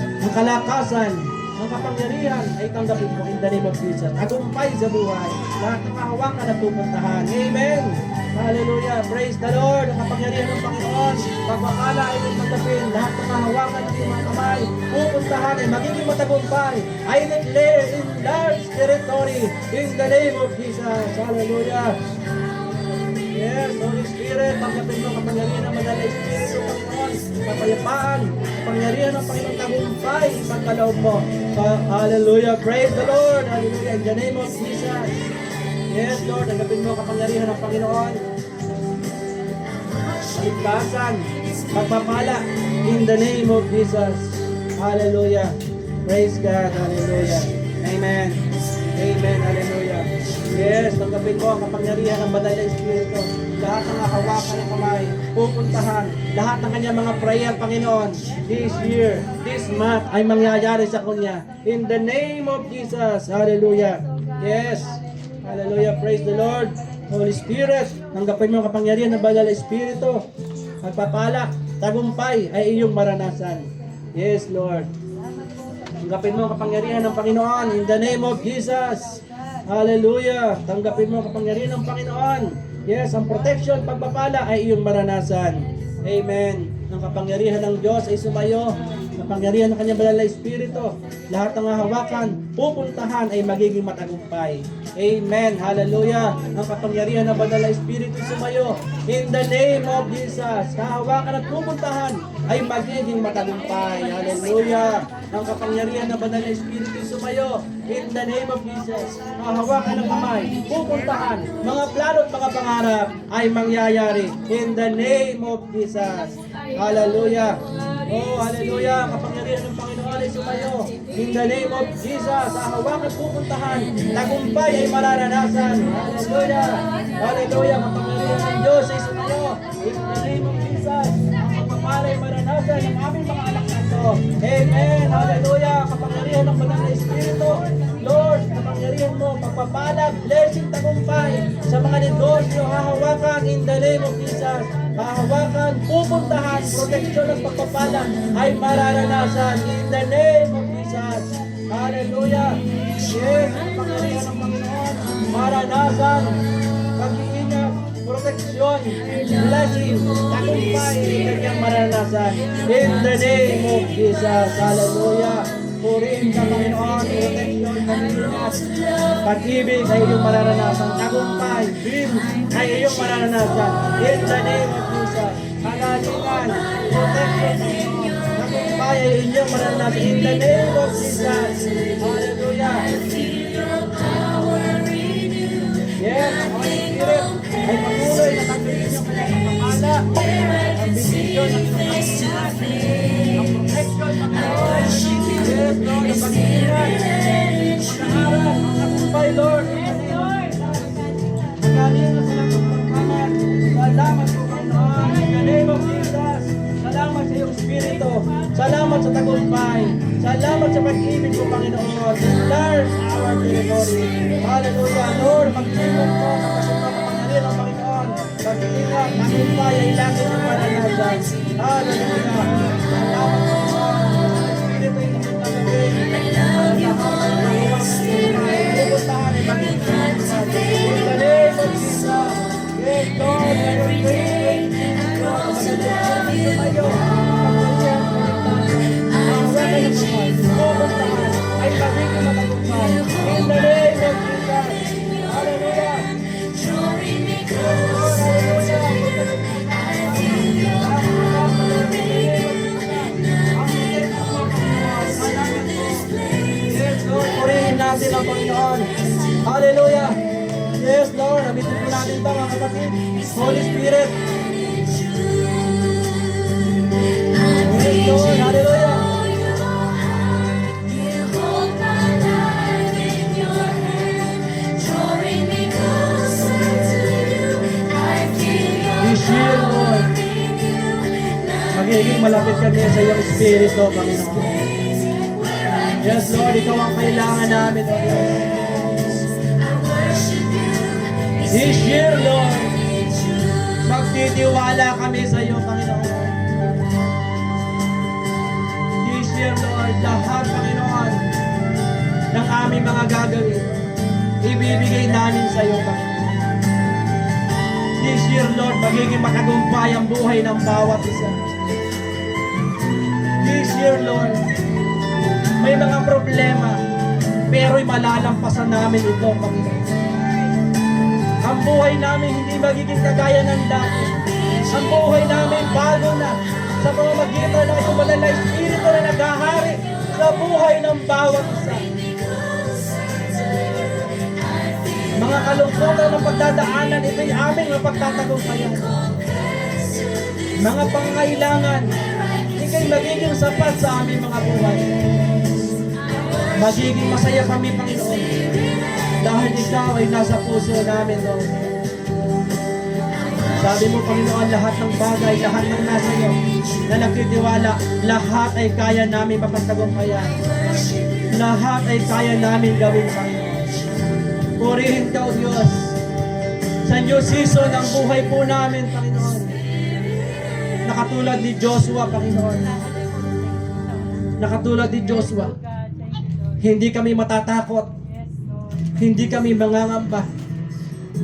ang kalakasan, ang kapangyarihan ay tanggapin mo in the name of Jesus. Tagumpay sa buhay. Lahat ng kahawakan na pupuntahan. Amen. Hallelujah. Praise the Lord. Ang kapangyarihan ng Panginoon. Pagpapala ay tanggapin. Lahat ng kahawakan ng mga kamay pupuntahan ay magiging matagumpay. I declare in large territory in the name of Jesus. Hallelujah. Yes, Holy Spirit, tanggapin mo kapangyarihan ng Banal na Espiritu, Panginoon, kapayapaan, kapangyarihan ng Panginoon, tagumpay, pagkaloob mo. Hallelujah, praise the Lord, hallelujah, in the name of Jesus. Yes, Lord, tanggapin mo kapangyarihan ng Panginoon, kaligtasan, pagpapala, in the name of Jesus. Hallelujah, praise God, hallelujah, amen, amen, hallelujah. Yes, tanggapin mo ang kapangyarihan ng Banal na Espiritu. Lahat ng hawakan ng kamay, pupuntahan. Lahat ng kanyang mga prayer, Panginoon, this year, this month, ay mangyayari sa Kanya. In the name of Jesus. Hallelujah. Yes. Hallelujah. Praise the Lord. Holy Spirit, tanggapin mo ang kapangyarihan ng Banal na Espiritu. Magpapala, tagumpay ay iyong maranasan. Yes, Lord. Tanggapin mo ang kapangyarihan ng Panginoon. In the name of Jesus. Hallelujah! Tanggapin mo ang kapangyarihan ng Panginoon. Yes, ang protection, pagpapala ay iyong maranasan. Amen. Ang kapangyarihan ng Diyos ay sumayo. Kapangyarihan ng kanyang Banal na Espiritu. Lahat ng hawakan, pupuntahan ay magiging matagumpay. Amen. Hallelujah. Ang kapangyarihan ng Banal na Espiritu sumayo. In the name of Jesus. Hahawakan at pupuntahan ay magiging matagumpay. Hallelujah. Ang kapangyarihan ng Banal na Espiritu sumayo. In the name of Jesus. Hahawakan ng kamay, pupuntahan. Mga plano at mga pangarap ay mangyayari. In the name of Jesus. Hallelujah. Oh, hallelujah. Kapangyarihan ng Panginoon ay sumayo. In the name of Jesus. Hahawakan at pupuntahan. Tagumpay ay mararanasan. Hallelujah. Hallelujah. Kapangyarihan ng Diyos ay sumayo. In the name of Jesus. Ang pagpapala ay maranasan ng aming mga anak na ito. Amen. Hallelujah. Kapangyarihan ng Banal na Espiritu. Lord, kapangyarihan mo, pagpapala, blessing, tagumpay sa mga negosyo, hahawakan in the name of Jesus. Hahawakan, pupuntahan, proteksyon at pagpapala ay mararanasan in the name of Jesus. Hallelujah. Yes, kapangyarihan ng Panginoon, maranasan, pag-iingat, proteksyon, blessing, tagumpay, kanyang maranasan in the name of Jesus. Hallelujah. Purihin ka, Panginoon, proteksyon, pag-iingat, pag-ibig ay iyong mararanasan, tagumpay, dream ay iyong mararanasan in the name of Jesus. Kagalingan, proteksyon, tagumpay ay iyong mararanasan in the name of Jesus. Hallelujah. Yes, Holy Spirit ay patuloy na tagpitin yung kanyang kapala, ang bisisyon ng kanyang kapala, ang protection, Panginoon. Yes, Lord, ang pag-iingat, kalinga sa lahat ng kapangpangan. Salamat po, Panginoon. In the name of Jesus. Salamat sa iyong Espiritu. Salamat sa tagumpay. Salamat sa pag-ibig po, Panginoon. Enlarge our territory. Hallelujah. Lord, mag-ibig po sa pagkapangyarihan ng Panginoon. Pag-ingat, tagumpay ay langit ng pananasan. Hallelujah. Salamat po, Panginoon. Espiritu ay natin ang Panginoon. Hallelujah. Yes, Lord. Abitin po natin ito, mga kapatid. Holy Spirit. Yes, Lord. Hallelujah. This year, Lord, magiging malapit kami sa iyong Espiritu, Panginoon. Yes, Lord, ikaw ang kailangan namin, O Diyos. This year, Lord, magtitiwala kami sa iyo, Panginoon. This year, Lord, lahat, Panginoon, ng aming mga gagawin, ibibigay namin sa iyo, Panginoon. This year, Lord, magiging matagumpay ang buhay ng bawat isa. This year, Lord, may mga problema, pero'y malalampasan namin ito, Panginoon. Ang buhay namin hindi magiging kagaya ng dati. Ang buhay namin bago na sa pamamagitan ng iyong banal na Espiritu na naghahari sa buhay ng bawat isa. Mga kalungkutan ng pagdadaanan, ito'y aming mapagtatagumpayan. Mga pangailangan, ika'y magiging sapat sa aming mga buhay. Magiging masaya kami, Panginoon, dahil ikaw ay nasa puso namin, Lord. Sabi mo, Panginoon, lahat ng bagay, lahat ng nasa iyo, na nagtitiwala, lahat ay kaya namin mapagtagumpayan. Lahat ay kaya namin gawin, Panginoon. Purihin ka, O Diyos, sa new season ng buhay po namin, Panginoon. Nakatulad ni Joshua, Panginoon. Nakatulad ni Joshua. Hindi kami matatakot. Hindi kami mangangamba.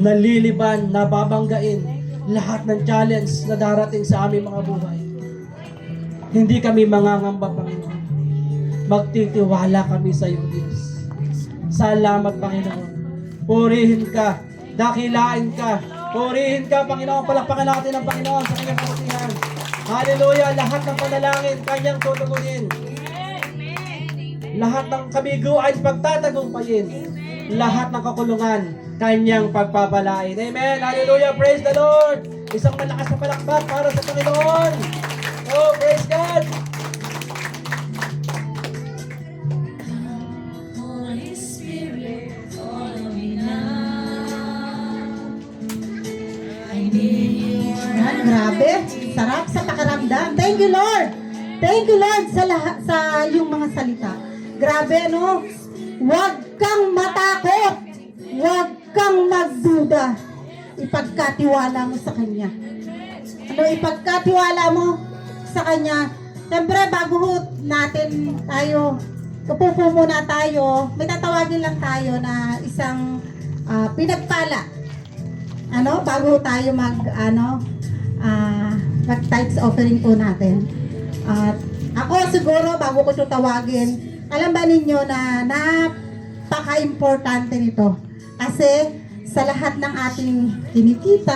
Naliliban, nababanggain lahat ng challenge na darating sa aming mga buhay. Hindi kami mangangamba, Panginoon. Magtitiwala kami sa iyo, Diyos. Salamat, Panginoon. Purihin ka. Dakilain ka. Purihin ka, Panginoon. Palakpakan natin ang Panginoon sa kanyang kabutihan. Hallelujah. Lahat ng panalangin, kanyang tutugunin. Lahat ng kabiguan, pagtatagumpayin. Lahat ng kakulungan, kanyang pagpapalain. Amen. Hallelujah. Praise the Lord. Isang malakas na palakpak para sa Panginoon. Oh, praise God. Holy Spirit, follow me now. I need you. Yan, grabe. Sarap sa pakiramdam. Thank you, Lord. Thank you, Lord, sa lahat, sa yung mga salita. Grabe, no? Huwag kang matakot. Huwag kang magduda. Ipagkatiwala mo sa Kanya. Ano, ipagkatiwala mo sa Kanya. Siyempre, bago natin tayo, upo muna tayo, may tatawagin lang tayo na isang pinagpala. Ano, bago tayo mag-tithes offering po natin. At ako siguro, bago ko ito tawagin, alam ba ninyo na napaka-importante nito? Kasi sa lahat ng ating kinikita,